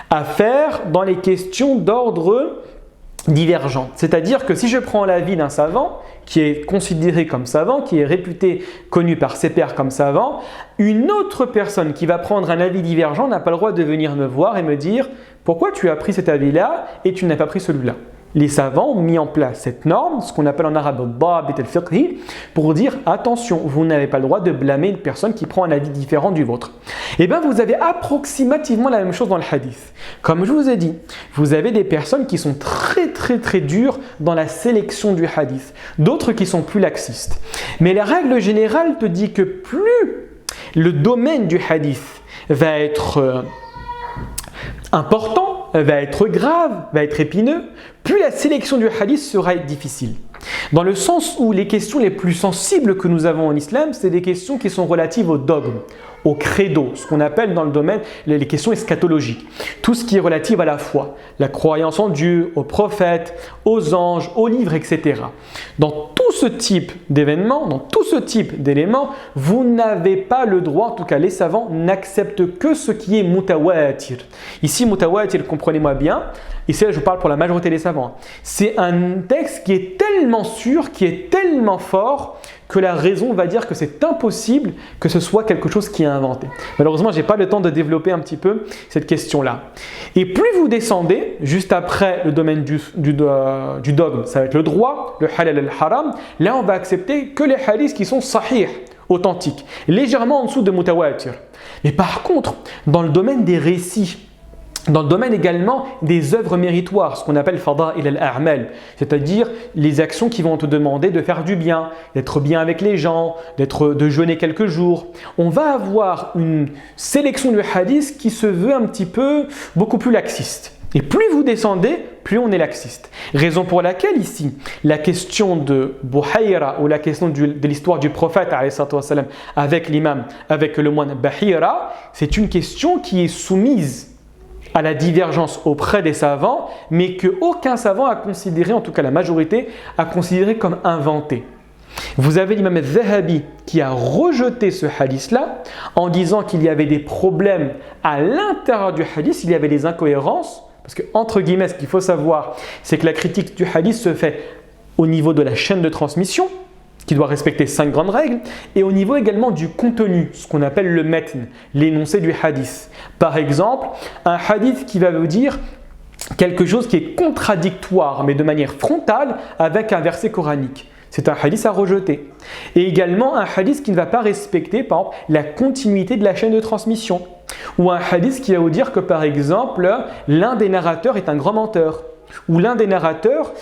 Speaker 1: à faire dans les questions d'ordre divergent. C'est-à-dire que si je prends l'avis d'un savant qui est considéré comme savant, qui est réputé, connu par ses pairs comme savant, une autre personne qui va prendre un avis divergent n'a pas le droit de venir me voir et me dire « Pourquoi tu as pris cet avis-là et tu n'as pas pris celui-là » Les savants ont mis en place cette norme, ce qu'on appelle en arabe al-dabit al-fiqhi, pour dire attention, vous n'avez pas le droit de blâmer une personne qui prend un avis différent du vôtre. Et bien vous avez approximativement la même chose dans le hadith. Comme je vous ai dit, vous avez des personnes qui sont très dures dans la sélection du hadith, d'autres qui sont plus laxistes. Mais la règle générale te dit que plus le domaine du hadith va être important, va être grave, va être épineux, plus la sélection du hadith sera difficile. Dans le sens où les questions les plus sensibles que nous avons en islam, c'est des questions qui sont relatives au dogme, au credo, ce qu'on appelle dans le domaine les questions eschatologiques. Tout ce qui est relatif à la foi, la croyance en Dieu, aux prophètes, aux anges, aux livres, etc. Dans tout ce type d'événements, dans tout ce type d'éléments, vous n'avez pas le droit, en tout cas les savants n'acceptent que ce qui est mutawatir. Ici, mutawatir, comprenez-moi bien, ici je vous parle pour la majorité des savants. C'est un texte qui est tellement sûr, qui est tellement fort, que la raison va dire que c'est impossible que ce soit quelque chose qui est inventé. Malheureusement, je n'ai pas le temps de développer un petit peu cette question-là. Et plus vous descendez, juste après le domaine du dogme, ça va être le droit, le halal et le haram, là on va accepter que les hadiths qui sont sahih, authentiques, légèrement en dessous de mutawatir. Mais par contre, dans le domaine des récits, dans le domaine également des œuvres méritoires, ce qu'on appelle fada'il al-a'mal, c'est-à-dire les actions qui vont te demander de faire du bien, d'être bien avec les gens, de jeûner quelques jours. On va avoir une sélection de hadiths qui se veut un petit peu beaucoup plus laxiste. Et plus vous descendez, plus on est laxiste. Raison pour laquelle ici, la question de Buhayra ou la question de l'histoire du prophète avec l'imam, avec le moine Bahira, c'est une question qui est soumise à la divergence auprès des savants, mais qu'aucun savant a considéré, en tout cas la majorité, a considéré comme inventé. Vous avez l'imam al-Zahabi qui a rejeté ce hadith-là en disant qu'il y avait des problèmes à l'intérieur du hadith, il y avait des incohérences, parce que entre guillemets, ce qu'il faut savoir, c'est que la critique du hadith se fait au niveau de la chaîne de transmission, qui doit respecter 5 grandes règles, et au niveau également du contenu, ce qu'on appelle le matn, l'énoncé du hadith. Par exemple, un hadith qui va vous dire quelque chose qui est contradictoire, mais de manière frontale, avec un verset coranique. C'est un hadith à rejeter. Et également un hadith qui ne va pas respecter, par exemple, la continuité de la chaîne de transmission. Ou un hadith qui va vous dire que, par exemple, l'un des narrateurs est un grand menteur. Ou l'un des narrateurs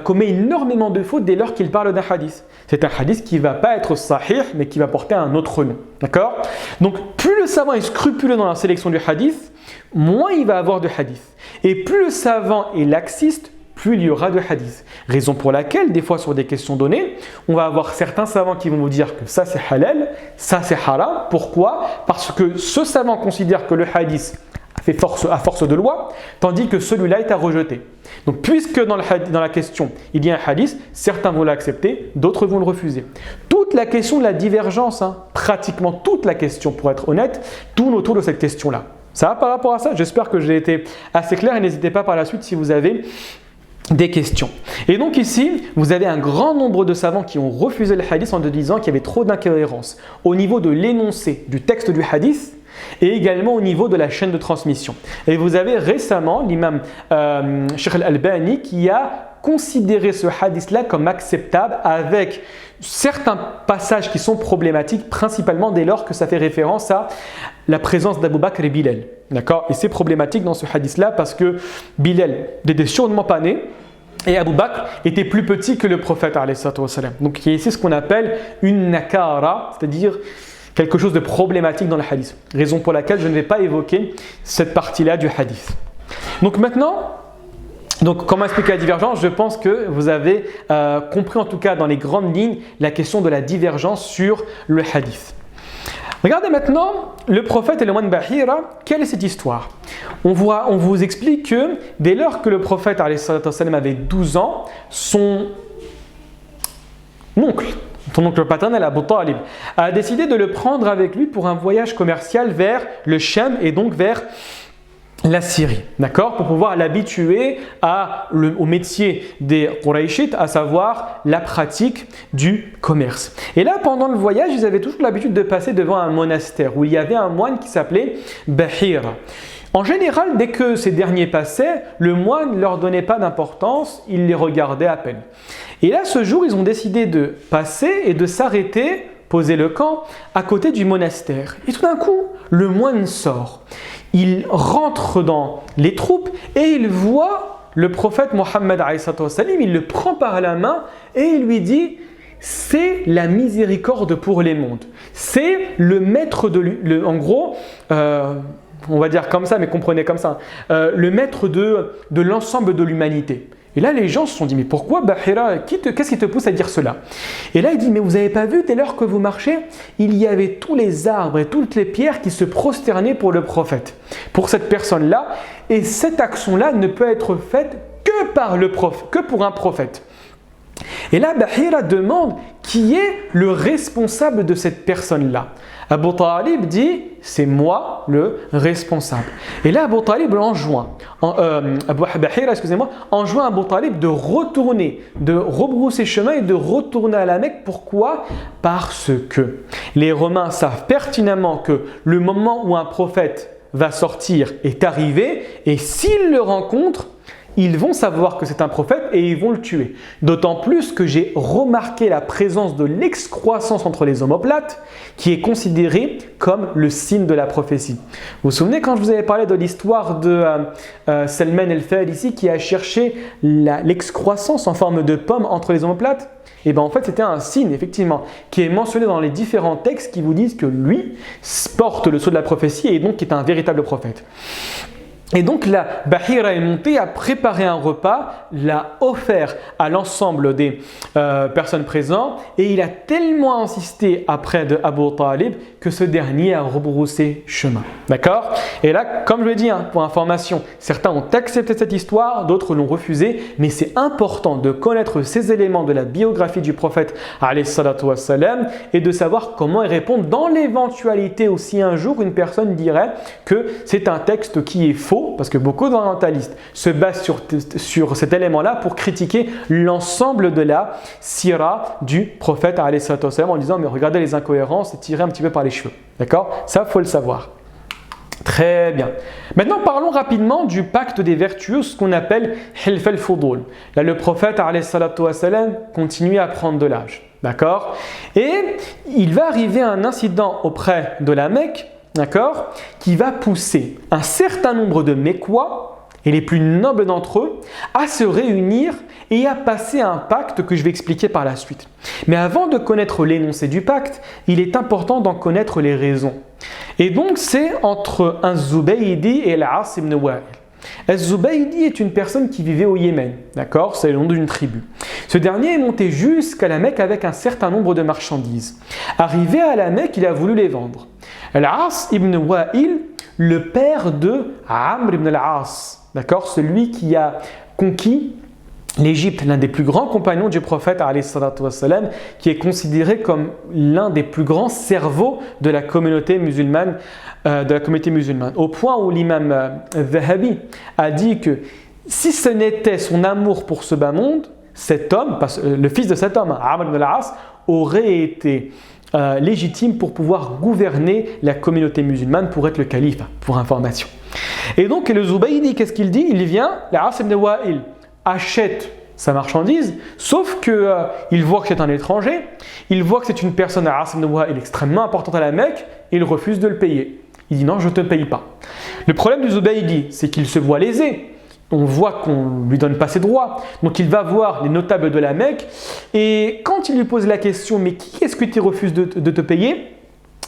Speaker 1: commet énormément de fautes dès lors qu'il parle d'un hadith. C'est un hadith qui ne va pas être sahih, mais qui va porter un autre nom. D'accord ? Donc, plus le savant est scrupuleux dans la sélection du hadith, moins il va avoir de hadith. Et plus le savant est laxiste, plus il y aura de hadith. Raison pour laquelle, des fois sur des questions données, on va avoir certains savants qui vont vous dire que ça c'est halal, ça c'est haram. Pourquoi ? Parce que ce savant considère que le hadith fait à force de loi, tandis que celui-là est à rejeter. Donc, puisque dans la question, il y a un hadith, certains vont l'accepter, d'autres vont le refuser. Toute la question de la divergence, pratiquement toute la question, pour être honnête, tourne autour de cette question-là. Ça va par rapport à ça ? J'espère que j'ai été assez clair et n'hésitez pas par la suite si vous avez des questions. Et donc ici, vous avez un grand nombre de savants qui ont refusé le hadith en disant qu'il y avait trop d'incohérences au niveau de l'énoncé du texte du hadith, et également au niveau de la chaîne de transmission. Et vous avez récemment l'imam Sheikh al-Albani qui a considéré ce hadith-là comme acceptable avec certains passages qui sont problématiques, principalement dès lors que ça fait référence à la présence d'Abu Bakr et Bilal. D'accord ? Et c'est problématique dans ce hadith-là parce que Bilal n'était sûrement pas né et Abu Bakr était plus petit que le prophète. Donc il y a ici ce qu'on appelle une nakara, c'est-à-dire quelque chose de problématique dans le hadith. Raison pour laquelle je ne vais pas évoquer cette partie-là du hadith. Donc maintenant, comment expliquer la divergence ? Je pense que vous avez compris en tout cas dans les grandes lignes la question de la divergence sur le hadith. Regardez maintenant le prophète et le moine Bahira. Quelle est cette histoire ? On vous explique que dès lors que le prophète avait 12 ans, son oncle paternel Abu Talib a décidé de le prendre avec lui pour un voyage commercial vers le Sham et donc vers la Syrie, d'accord, pour pouvoir l'habituer au métier des Qurayshites, à savoir la pratique du commerce. Et là, pendant le voyage, ils avaient toujours l'habitude de passer devant un monastère où il y avait un moine qui s'appelait Bahira. En général, dès que ces derniers passaient, le moine ne leur donnait pas d'importance, il les regardait à peine. Et là, ce jour, ils ont décidé de passer et de s'arrêter, poser le camp, à côté du monastère. Et tout d'un coup, le moine sort. Il rentre dans les troupes et il voit le prophète Mohammed, il le prend par la main et il lui dit « c'est la miséricorde pour les mondes ». C'est le maître en gros, on va dire comme ça, mais comprenez comme ça, le maître de l'ensemble de l'humanité. Et là, les gens se sont dit, mais pourquoi Bahira, qu'est-ce qui te pousse à dire cela? Et là, il dit, mais vous n'avez pas vu, dès lors que vous marchez, il y avait tous les arbres et toutes les pierres qui se prosternaient pour le prophète, pour cette personne-là. Et cette action-là ne peut être faite que pour un prophète. Et là, Bahira demande qui est le responsable de cette personne-là. Abu Talib dit, c'est moi le responsable. Et là, Abu Talib enjoint Abu Talib de retourner, de rebrousser chemin et de retourner à la Mecque. Pourquoi? Parce que les Romains savent pertinemment que le moment où un prophète va sortir est arrivé, et s'ils le rencontrent, ils vont savoir que c'est un prophète et ils vont le tuer. D'autant plus que j'ai remarqué la présence de l'excroissance entre les omoplates qui est considérée comme le signe de la prophétie. Vous vous souvenez quand je vous avais parlé de l'histoire de Salman el-Farisi qui a cherché l'excroissance en forme de pomme entre les omoplates? Et bien en fait c'était un signe effectivement qui est mentionné dans les différents textes qui vous disent que lui porte le sceau de la prophétie et donc est un véritable prophète. Et donc là, Bahira est monté, a préparé un repas, l'a offert à l'ensemble des personnes présentes et il a tellement insisté auprès de Abu Talib que ce dernier a rebroussé chemin. D'accord? Et là, comme je l'ai dit, pour information, certains ont accepté cette histoire, d'autres l'ont refusé, mais c'est important de connaître ces éléments de la biographie du prophète alayhi salatu wassalam et de savoir comment y répondre dans l'éventualité où si un jour une personne dirait que c'est un texte qui est faux, parce que beaucoup d'orientalistes se basent sur cet élément-là pour critiquer l'ensemble de la sira du prophète alayhi salatu wassalam en disant mais regardez les incohérences, c'est tiré un petit peu par les cheveux. D'accord? Ça, il faut le savoir. Très bien. Maintenant, parlons rapidement du pacte des vertueux, ce qu'on appelle Hilf al-Fudul. Là, le prophète alayhi salatu wassalam continue à prendre de l'âge. D'accord? Et il va arriver un incident auprès de la Mecque, d'accord, qui va pousser un certain nombre de Mécois, et les plus nobles d'entre eux, à se réunir et à passer un pacte que je vais expliquer par la suite. Mais avant de connaître l'énoncé du pacte, il est important d'en connaître les raisons. Et donc c'est entre un Zubaydi et Al-As ibn Wa'il. Az-Zubaydi est une personne qui vivait au Yémen, d'accord, c'est le nom d'une tribu. Ce dernier est monté jusqu'à la Mecque avec un certain nombre de marchandises. Arrivé à la Mecque, il a voulu les vendre. Al-As ibn Wa'il, le père de Amr ibn al-As, d'accord, celui qui a conquis l'Égypte, l'un des plus grands compagnons du prophète alayhi salatu wassalam, qui est considéré comme l'un des plus grands cerveaux de la communauté musulmane, au point où l'imam Zahabi a dit que si ce n'était son amour pour ce bas monde, cet homme, le fils de cet homme, Amr ibn al-As, aurait été légitime pour pouvoir gouverner la communauté musulmane, pour être le calife, pour information. Et donc le Zubaydi, qu'est-ce qu'il dit? Il vient, Al-As ibn Wa'il achète sa marchandise, sauf qu'il voit que c'est un étranger, il voit que c'est une personne, Al-As ibn Wa'il, extrêmement importante à la Mecque, et il refuse de le payer. Il dit non, je ne te paye pas. Le problème du Zubaydi, c'est qu'il se voit lésé. On voit qu'on ne lui donne pas ses droits. Donc il va voir les notables de la Mecque et quand il lui pose la question « mais qui est-ce que tu refuses de te payer ?»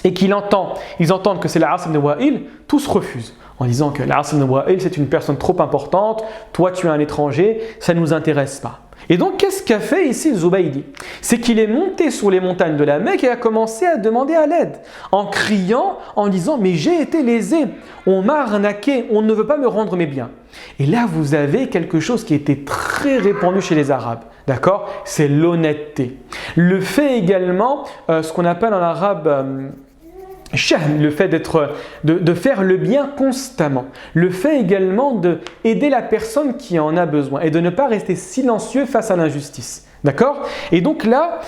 Speaker 1: et ils entendent que c'est Al-As ibn Wa'il, tous refusent en disant que Al-As ibn Wa'il c'est une personne trop importante, toi tu es un étranger, ça ne nous intéresse pas. Et donc, qu'est-ce qu'a fait ici Zubaydi? C'est qu'il est monté sur les montagnes de la Mecque et a commencé à demander à l'aide, en criant, en disant « mais j'ai été lésé, on m'a arnaqué, on ne veut pas me rendre mes biens ». Et là, vous avez quelque chose qui était très répandu chez les Arabes, d'accord? C'est l'honnêteté. Le fait également, ce qu'on appelle en arabe… le fait de faire le bien constamment, le fait également d'aider la personne qui en a besoin et de ne pas rester silencieux face à l'injustice. D'accord? Et donc là,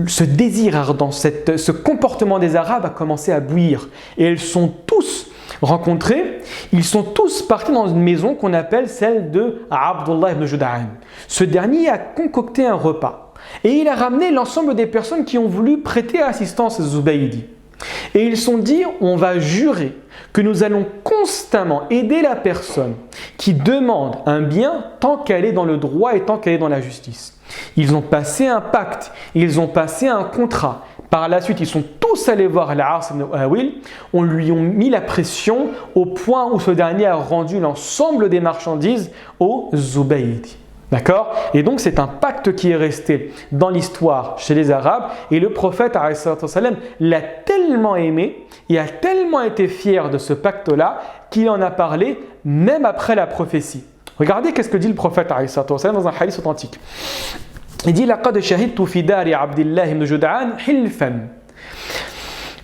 Speaker 1: ce désir ardent, ce comportement des Arabes a commencé à bouillir et ils sont tous rencontrés, ils sont tous partis dans une maison qu'on appelle celle de Abdullah ibn Jud'an. Ce dernier a concocté un repas et il a ramené l'ensemble des personnes qui ont voulu prêter assistance à Zubaydi. Et ils se sont dit, on va jurer que nous allons constamment aider la personne qui demande un bien tant qu'elle est dans le droit et tant qu'elle est dans la justice. Ils ont passé un pacte, ils ont passé un contrat. Par la suite, ils sont tous allés voir Al-As ibn Wa'il, on lui a mis la pression au point où ce dernier a rendu l'ensemble des marchandises au Zubaydi. D'accord? Et donc c'est un pacte qui est resté dans l'histoire chez les Arabes et le prophète l'a tellement aimé et a tellement été fier de ce pacte-là qu'il en a parlé même après la prophétie. Regardez qu'est-ce que dit le prophète dans un hadith authentique. Il dit لقد شهدت في دار عبد الله بن جدعان حلفا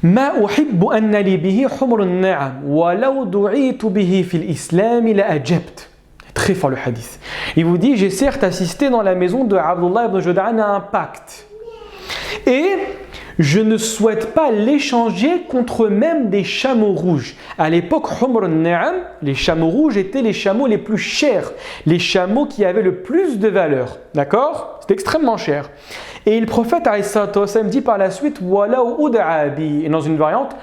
Speaker 1: ما أحب أن لي به حمر النعم ولو دعيت به في الإسلام لأجبت. Très fort le hadith. Il vous dit, j'ai certes assisté dans la maison de Abdullah ibn Jud'an à un pacte. Et je ne souhaite pas l'échanger contre même des chameaux rouges. À l'époque, Humr al-Na'am, les chameaux rouges étaient les chameaux les plus chers, les chameaux qui avaient le plus de valeur. D'accord? C'était extrêmement cher. Et le prophète dit par la suite, et dans une variante,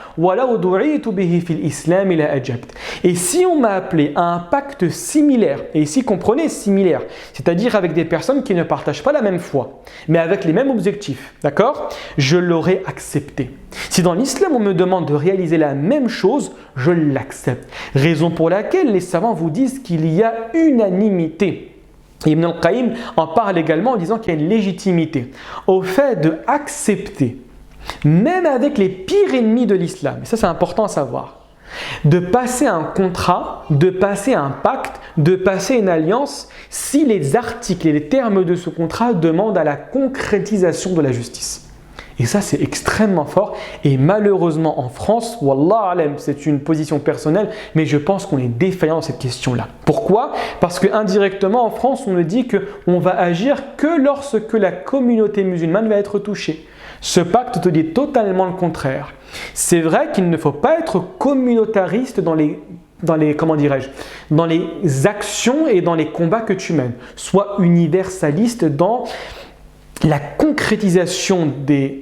Speaker 1: et si on m'a appelé à un pacte similaire, et ici comprenez similaire, c'est-à-dire avec des personnes qui ne partagent pas la même foi, mais avec les mêmes objectifs, d'accord? Je l'aurais accepté. Si dans l'islam on me demande de réaliser la même chose, je l'accepte. Raison pour laquelle les savants vous disent qu'il y a unanimité. Ibn al-Qayyim en parle également en disant qu'il y a une légitimité au fait d'accepter, même avec les pires ennemis de l'islam, et ça c'est important à savoir, de passer un contrat, de passer un pacte, de passer une alliance si les articles et les termes de ce contrat demandent à la concrétisation de la justice. Et ça, c'est extrêmement fort. Et malheureusement, en France, Wallah alam, c'est une position personnelle, mais je pense qu'on est défaillant dans cette question-là. Pourquoi? Parce qu'indirectement, en France, on nous dit qu'on va agir que lorsque la communauté musulmane va être touchée. Ce pacte te dit totalement le contraire. C'est vrai qu'il ne faut pas être communautariste dans les actions et dans les combats que tu mènes. Sois universaliste dans la concrétisation des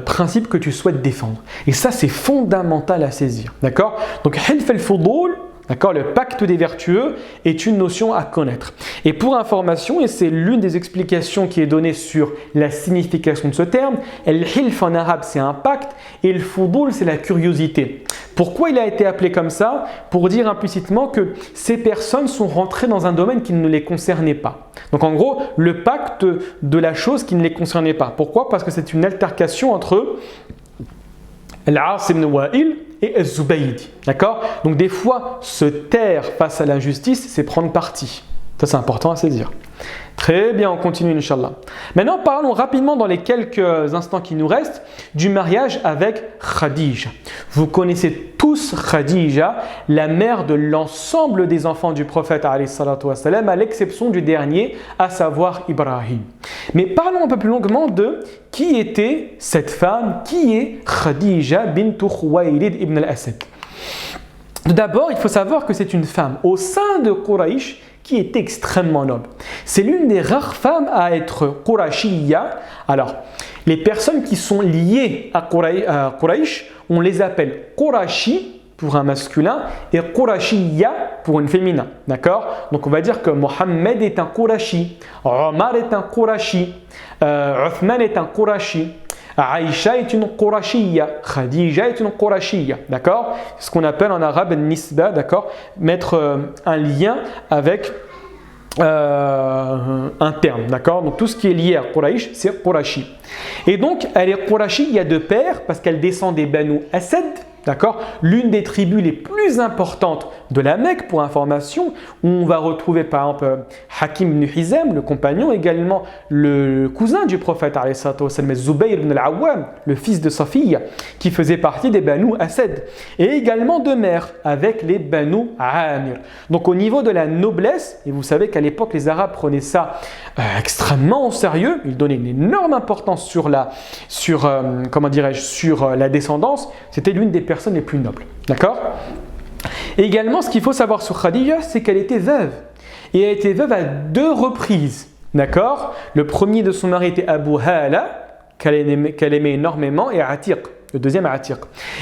Speaker 1: principes que tu souhaites défendre. Et ça, c'est fondamental à saisir. D'accord? Donc, hilf al-fudul, d'accord, le pacte des vertueux est une notion à connaître. Et pour information, et c'est l'une des explications qui est donnée sur la signification de ce terme, al-hilf en arabe, c'est un pacte, et le fudul, c'est la curiosité. Pourquoi il a été appelé comme ça? Pour dire implicitement que ces personnes sont rentrées dans un domaine qui ne les concernait pas. Donc en gros, le pacte de la chose qui ne les concernait pas. Pourquoi? Parce que c'est une altercation entre Al-As ibn Wa'il et Az-Zubaydi. D'accord? Donc des fois, se taire face à l'injustice, c'est prendre parti. Ça, c'est important à saisir. Très bien, on continue, Inch'Allah. Maintenant, parlons rapidement dans les quelques instants qui nous restent du mariage avec Khadija. Vous connaissez tous Khadija, la mère de l'ensemble des enfants du prophète à l'exception du dernier, à savoir Ibrahim. Mais parlons un peu plus longuement de qui était cette femme, qui est Khadija bint Khuwaylid ibn al-Asad. D'abord, il faut savoir que c'est une femme au sein de Quraysh qui est extrêmement noble. C'est l'une des rares femmes à être Qurashiyya. Alors, les personnes qui sont liées à Quraysh, on les appelle Qurashi pour un masculin et Qurashiyya pour une féminin. D'accord? Donc on va dire que Mohammed est un Qurashi, Omar est un Qurashi, Uthman est un Qurashi, Aïcha est une Qurashiyya, Khadija est une Qurashiyya, d'accord? C'est ce qu'on appelle en arabe nisba, d'accord? Mettre un lien avec un terme, d'accord? Donc tout ce qui est lié à Quraysh, c'est Qurashi. Et donc elle est Qurashiyya de père parce qu'elle descend des Banu Asad, d'accord? L'une des tribus les plus importantes de la Mecque, pour information, où on va retrouver par exemple Hakim ibn Hizam, le compagnon, également le cousin du prophète, Zubayr ibn al-Awwam, le fils de Safiya, qui faisait partie des Banu Asad, et également de mère avec les Banu Amir. Donc au niveau de la noblesse, et vous savez qu'à l'époque les Arabes prenaient ça extrêmement au sérieux, ils donnaient une énorme importance sur la descendance, c'était l'une des personnes les plus nobles. D'accord? Et également, ce qu'il faut savoir sur Khadija, c'est qu'elle était veuve. Et elle a été veuve à 2 reprises. D'accord? Le premier de son mari était Abu Hala, qu'elle aimait énormément, et Atiq, le deuxième Atiq.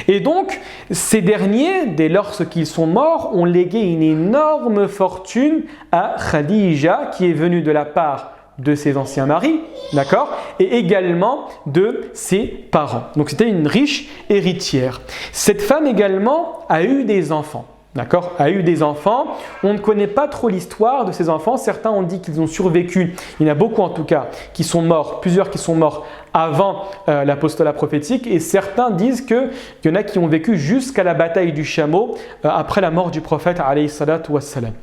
Speaker 1: Et donc, ces derniers, dès lors qu'ils sont morts, ont légué une énorme fortune à Khadija, qui est venue de la part de ses anciens maris, d'accord, et également de ses parents. Donc c'était une riche héritière. Cette femme également a eu des enfants, d'accord, a eu des enfants. On ne connaît pas trop l'histoire de ces enfants. Certains ont dit qu'ils ont survécu. Il y en a beaucoup en tout cas qui sont morts, plusieurs qui sont morts avant l'apostolat prophétique. Et certains disent qu'il y en a qui ont vécu jusqu'à la bataille du chameau après la mort du prophète alayhi salatu wassalam.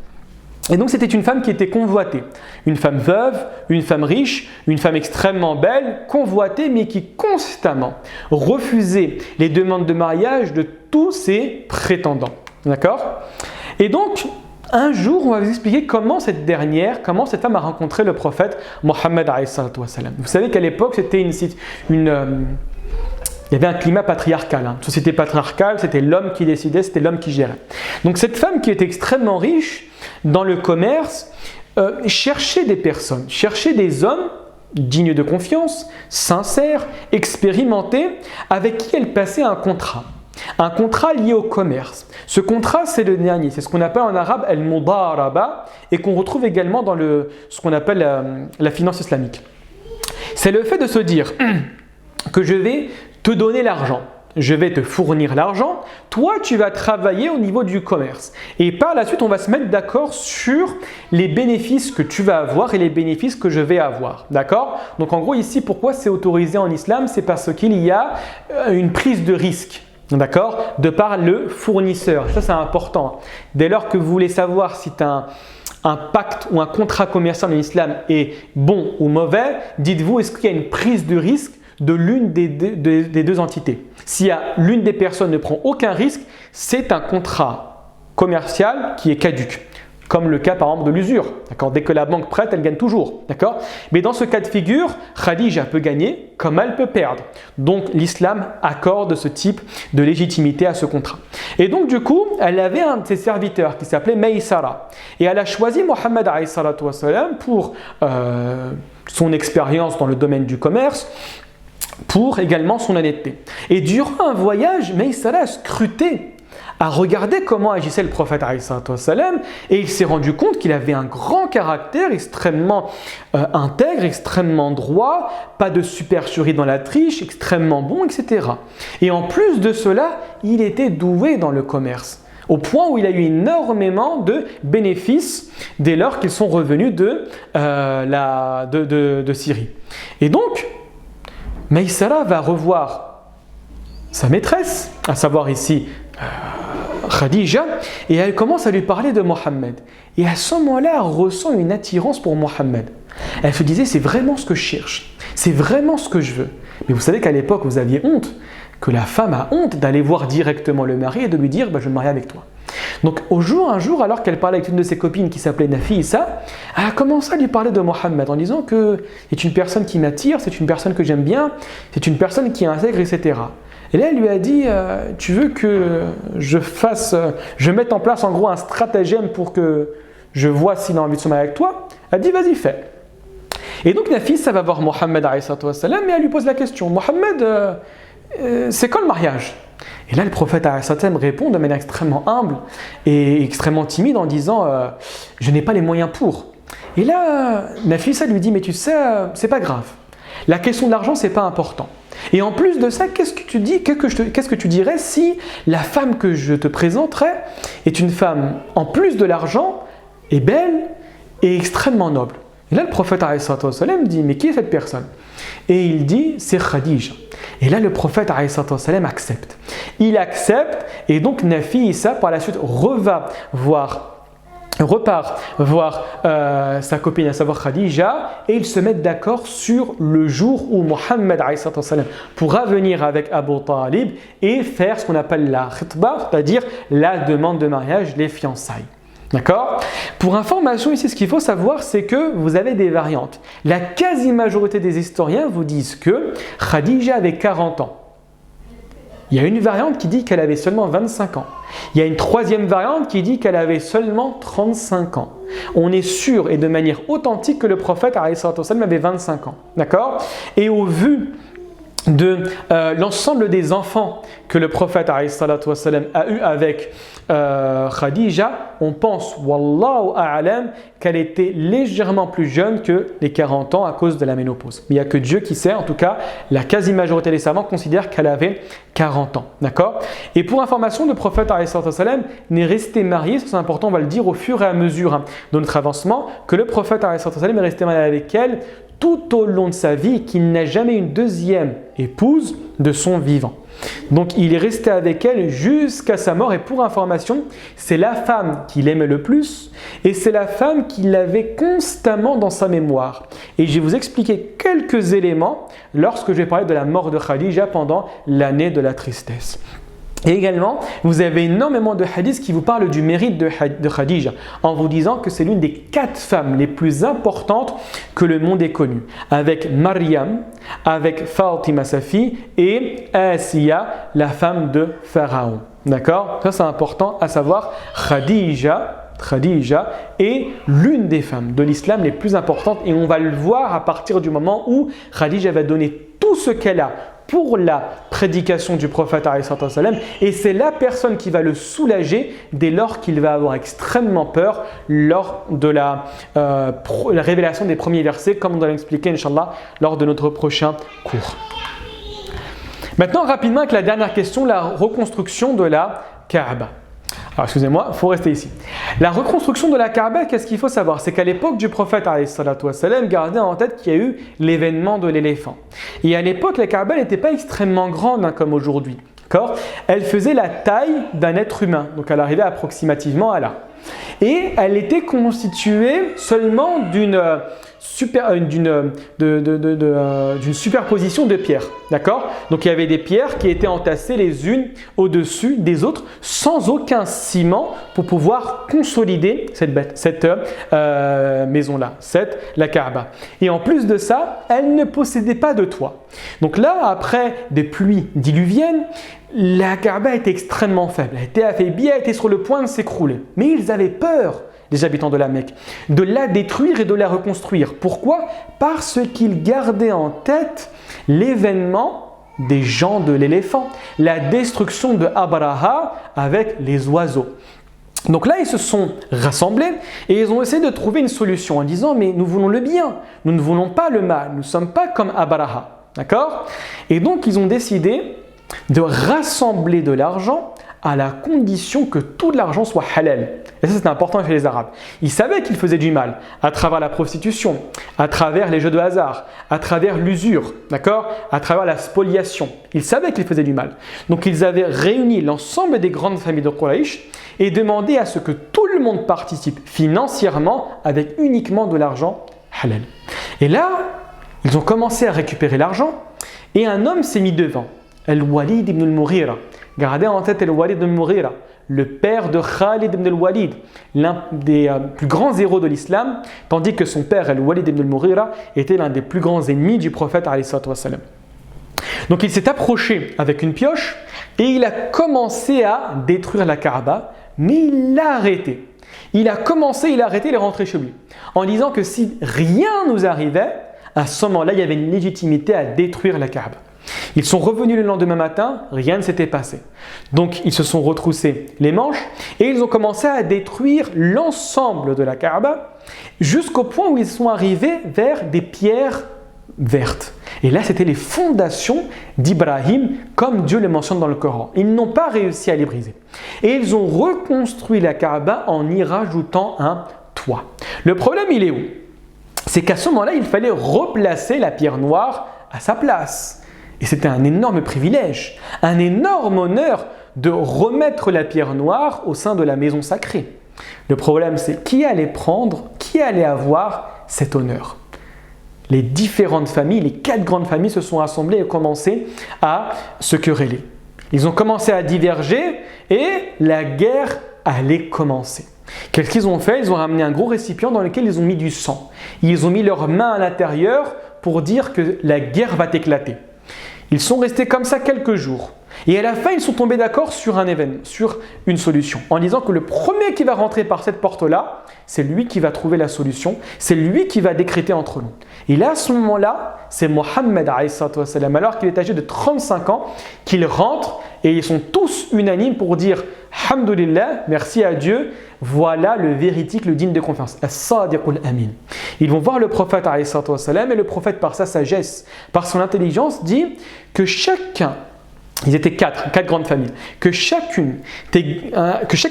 Speaker 1: Et donc c'était une femme qui était convoitée, une femme veuve, une femme riche, une femme extrêmement belle, convoitée mais qui constamment refusait les demandes de mariage de tous ses prétendants. D'accord ? Et donc un jour on va vous expliquer comment cette femme a rencontré le prophète Mohammed alayhi salatu wassalam. Vous savez qu'à l'époque c'était il y avait un climat patriarcal. Une société patriarcale, c'était l'homme qui décidait, c'était l'homme qui gérait. Donc cette femme qui était extrêmement riche dans le commerce, cherchait des personnes, cherchait des hommes dignes de confiance, sincères, expérimentés, avec qui elle passait un contrat lié au commerce. Ce contrat, c'est le dernier, c'est ce qu'on appelle en arabe al-mudaraba et qu'on retrouve également dans ce qu'on appelle la finance islamique. C'est le fait de se dire que je vais te donner l'argent, je vais te fournir l'argent, toi tu vas travailler au niveau du commerce. Et par la suite, on va se mettre d'accord sur les bénéfices que tu vas avoir et les bénéfices que je vais avoir. D'accord ? Donc en gros ici, pourquoi c'est autorisé en islam ? C'est parce qu'il y a une prise de risque. D'accord ? De par le fournisseur. Ça c'est important. Dès lors que vous voulez savoir si un pacte ou un contrat commercial en islam est bon ou mauvais, dites-vous, est-ce qu'il y a une prise de risque de l'une des deux entités. S'il y a l'une des personnes ne prend aucun risque, c'est un contrat commercial qui est caduc. Comme le cas par exemple de l'usure. D'accord ? Dès que la banque prête, elle gagne toujours. D'accord ? Mais dans ce cas de figure, Khadija peut gagner comme elle peut perdre. Donc l'islam accorde ce type de légitimité à ce contrat. Et donc du coup, elle avait un de ses serviteurs qui s'appelait Maïsara. Et elle a choisi Mohammed alayhi salatu wassalam pour son expérience dans le domaine du commerce, pour également son honnêteté. Et durant un voyage, Maïsara a scruté, a regardé comment agissait le prophète alayhi salatu wassalam, et il s'est rendu compte qu'il avait un grand caractère, extrêmement intègre, extrêmement droit, pas de supercherie dans la triche, extrêmement bon, etc. Et en plus de cela, il était doué dans le commerce, au point où il a eu énormément de bénéfices dès lors qu'ils sont revenus de Syrie. Et donc, Maïsara va revoir sa maîtresse, à savoir ici Khadija, et elle commence à lui parler de Mohammed. Et à ce moment-là, elle ressent une attirance pour Mohammed. Elle se disait, c'est vraiment ce que je cherche, c'est vraiment ce que je veux. Mais vous savez qu'à l'époque, vous aviez honte, que la femme a honte d'aller voir directement le mari et de lui dire, je vais me marier avec toi. Donc un jour, alors qu'elle parlait avec une de ses copines qui s'appelait Nafisa, elle a commencé à lui parler de Mohammed en disant que c'est une personne qui m'attire, c'est une personne que j'aime bien, c'est une personne qui est intègre, etc. Et là, elle lui a dit, tu veux que je mette en place en gros un stratagème pour que je vois s'il a envie de se marier avec toi? Elle dit, vas-y, fais. Et donc Nafisa va voir Mohammed alayhi salatu wassalam et elle lui pose la question, Mohammed, c'est quand le mariage? Et là, le prophète alayhi salatu wassalam répond de manière extrêmement humble et extrêmement timide en disant, je n'ai pas les moyens pour. Et là, Nafisa lui dit, mais tu sais, c'est pas grave. La question de l'argent, c'est pas important. Et en plus de ça, qu'est-ce que tu dirais si la femme que je te présenterais est une femme, en plus de l'argent, est belle et extrêmement noble? Et là, le prophète alayhi salatu wassalam dit, mais qui est cette personne? Et il dit, c'est Khadija. Et là, le prophète alayhi salatu wassalam accepte. Il accepte et donc Nafisa, par la suite, repart voir sa copine, à savoir Khadija, et ils se mettent d'accord sur le jour où Mohammed alayhi salatu wassalam pourra venir avec Abu Talib et faire ce qu'on appelle la khitba, c'est-à-dire la demande de mariage, les fiançailles. D'accord? Pour information ici, ce qu'il faut savoir, c'est que vous avez des variantes. La quasi-majorité des historiens vous disent que Khadija avait 40 ans. Il y a une variante qui dit qu'elle avait seulement 25 ans. Il y a une troisième variante qui dit qu'elle avait seulement 35 ans. On est sûr et de manière authentique que le prophète alayhi salatu wassalam avait 25 ans. D'accord? Et au vu de l'ensemble des enfants que le prophète a eu avec Khadija, on pense, wallahu a'lam, qu'elle était légèrement plus jeune que les 40 ans à cause de la ménopause. Mais il n'y a que Dieu qui sait, en tout cas, la quasi-majorité des savants considèrent qu'elle avait 40 ans. D'accord ? Et pour information, le prophète n'est resté marié, c'est important, on va le dire au fur et à mesure de notre avancement, que le prophète est resté marié avec elle tout au long de sa vie, qu'il n'a jamais une deuxième épouse de son vivant. Donc il est resté avec elle jusqu'à sa mort, et pour information, c'est la femme qu'il aimait le plus et c'est la femme qu'il avait constamment dans sa mémoire. Et je vais vous expliquer quelques éléments lorsque je vais parler de la mort de Khadija pendant l'année de la tristesse. Et également, vous avez énormément de hadiths qui vous parlent du mérite de Khadija, en vous disant que c'est l'une des 4 femmes les plus importantes que le monde ait connues, avec Maryam, avec Fatima sa fille et Asiya, la femme de Pharaon. D'accord ? Ça c'est important à savoir. Khadija est l'une des femmes de l'islam les plus importantes, et on va le voir à partir du moment où Khadija va donner tout ce qu'elle a pour la prédication du prophète et c'est la personne qui va le soulager dès lors qu'il va avoir extrêmement peur lors de la révélation des premiers versets, comme on va l'expliquer Inch'Allah lors de notre prochain cours. Maintenant rapidement avec la dernière question, la reconstruction de la Kaaba. Alors excusez-moi, il faut rester ici. La reconstruction de la Kaaba, qu'est-ce qu'il faut savoir? C'est qu'à l'époque du prophète, gardez en tête qu'il y a eu l'événement de l'éléphant. Et à l'époque, la Kaaba n'était pas extrêmement grande comme aujourd'hui. Elle faisait la taille d'un être humain, donc elle arrivait approximativement à là. Et elle était constituée seulement d'une superposition de pierres. D'accord ? Donc il y avait des pierres qui étaient entassées les unes au-dessus des autres sans aucun ciment pour pouvoir consolider cette maison-là, la Kaaba. Et en plus de ça, elle ne possédait pas de toit. Donc là, après des pluies diluviennes, la Kaaba était extrêmement faible, elle était affaiblie, elle était sur le point de s'écrouler. Mais ils avaient peur, les habitants de la Mecque, de la détruire et de la reconstruire. Pourquoi ? Parce qu'ils gardaient en tête l'événement des gens de l'éléphant, la destruction de Abraha avec les oiseaux. Donc là, ils se sont rassemblés et ils ont essayé de trouver une solution en disant « mais nous voulons le bien, nous ne voulons pas le mal, nous ne sommes pas comme Abraha. » D'accord ? Et donc, ils ont décidé de rassembler de l'argent à la condition que tout l'argent soit halal. Et ça, c'est important chez les Arabes. Ils savaient qu'ils faisaient du mal à travers la prostitution, à travers les jeux de hasard, à travers l'usure, d'accord ? À travers la spoliation. Ils savaient qu'ils faisaient du mal. Donc, ils avaient réuni l'ensemble des grandes familles de Quraysh et demandé à ce que tout le monde participe financièrement avec uniquement de l'argent halal. Et là, ils ont commencé à récupérer l'argent et un homme s'est mis devant. Al-Walid ibn al-Mughira. Gardez en tête Al-Walid ibn al-Mughira, le père de Khalid ibn al-Walid, l'un des plus grands héros de l'islam, tandis que son père Al-Walid ibn al-Mughira était l'un des plus grands ennemis du prophète alayhi sallam. Donc il s'est approché avec une pioche et il a commencé à détruire la Kaaba, mais il l'a arrêté. Il a arrêté, il est rentré chez lui en disant que si rien nous arrivait, à ce moment-là, il y avait une légitimité à détruire la Kaaba. Ils sont revenus le lendemain matin, rien ne s'était passé. Donc ils se sont retroussés les manches et ils ont commencé à détruire l'ensemble de la Kaaba jusqu'au point où ils sont arrivés vers des pierres vertes. Et là, c'était les fondations d'Ibrahim, comme Dieu le mentionne dans le Coran. Ils n'ont pas réussi à les briser. Et ils ont reconstruit la Kaaba en y rajoutant un toit. Le problème, il est où ? C'est qu'à ce moment-là, il fallait replacer la pierre noire à sa place. Et c'était un énorme privilège, un énorme honneur de remettre la pierre noire au sein de la maison sacrée. Le problème, c'est qui allait avoir cet honneur ? Les différentes familles, les 4 grandes familles se sont assemblées et ont commencé à se quereller. Ils ont commencé à diverger et la guerre allait commencer. Qu'est-ce qu'ils ont fait ? Ils ont ramené un gros récipient dans lequel ils ont mis du sang. Ils ont mis leurs mains à l'intérieur pour dire que la guerre va éclater. Ils sont restés comme ça quelques jours. Et à la fin, ils sont tombés d'accord sur un événement, sur une solution, en disant que le premier qui va rentrer par cette porte-là, c'est lui qui va trouver la solution, c'est lui qui va décréter entre nous. Et là, à ce moment-là, c'est Mohammed, alors qu'il est âgé de 35 ans, qu'il rentre et ils sont tous unanimes pour dire « Alhamdulillah, merci à Dieu, voilà le véridique, le digne de confiance. As-Sadiqul Amin. » Ils vont voir le prophète et le prophète par sa sagesse, par son intelligence, dit que chacun, ils étaient quatre grandes familles, que chaque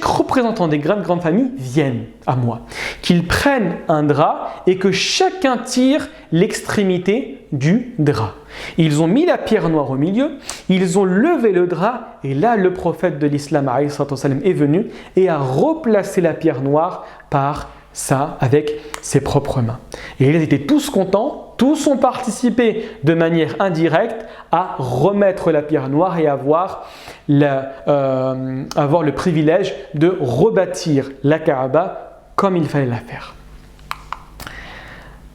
Speaker 1: représentant des grandes familles vienne à moi, qu'ils prennent un drap et que chacun tire l'extrémité du drap. Ils ont mis la pierre noire au milieu, ils ont levé le drap et là le prophète de l'islam est venu et a replacé la pierre noire par ça avec ses propres mains. Et ils étaient tous contents, tous ont participé de manière indirecte à remettre la pierre noire et avoir le privilège de rebâtir la Kaaba comme il fallait la faire.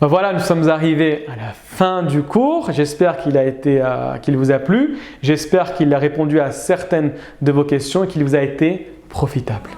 Speaker 1: Ben voilà, nous sommes arrivés à la fin du cours. J'espère qu'il vous a plu. J'espère qu'il a répondu à certaines de vos questions et qu'il vous a été profitable.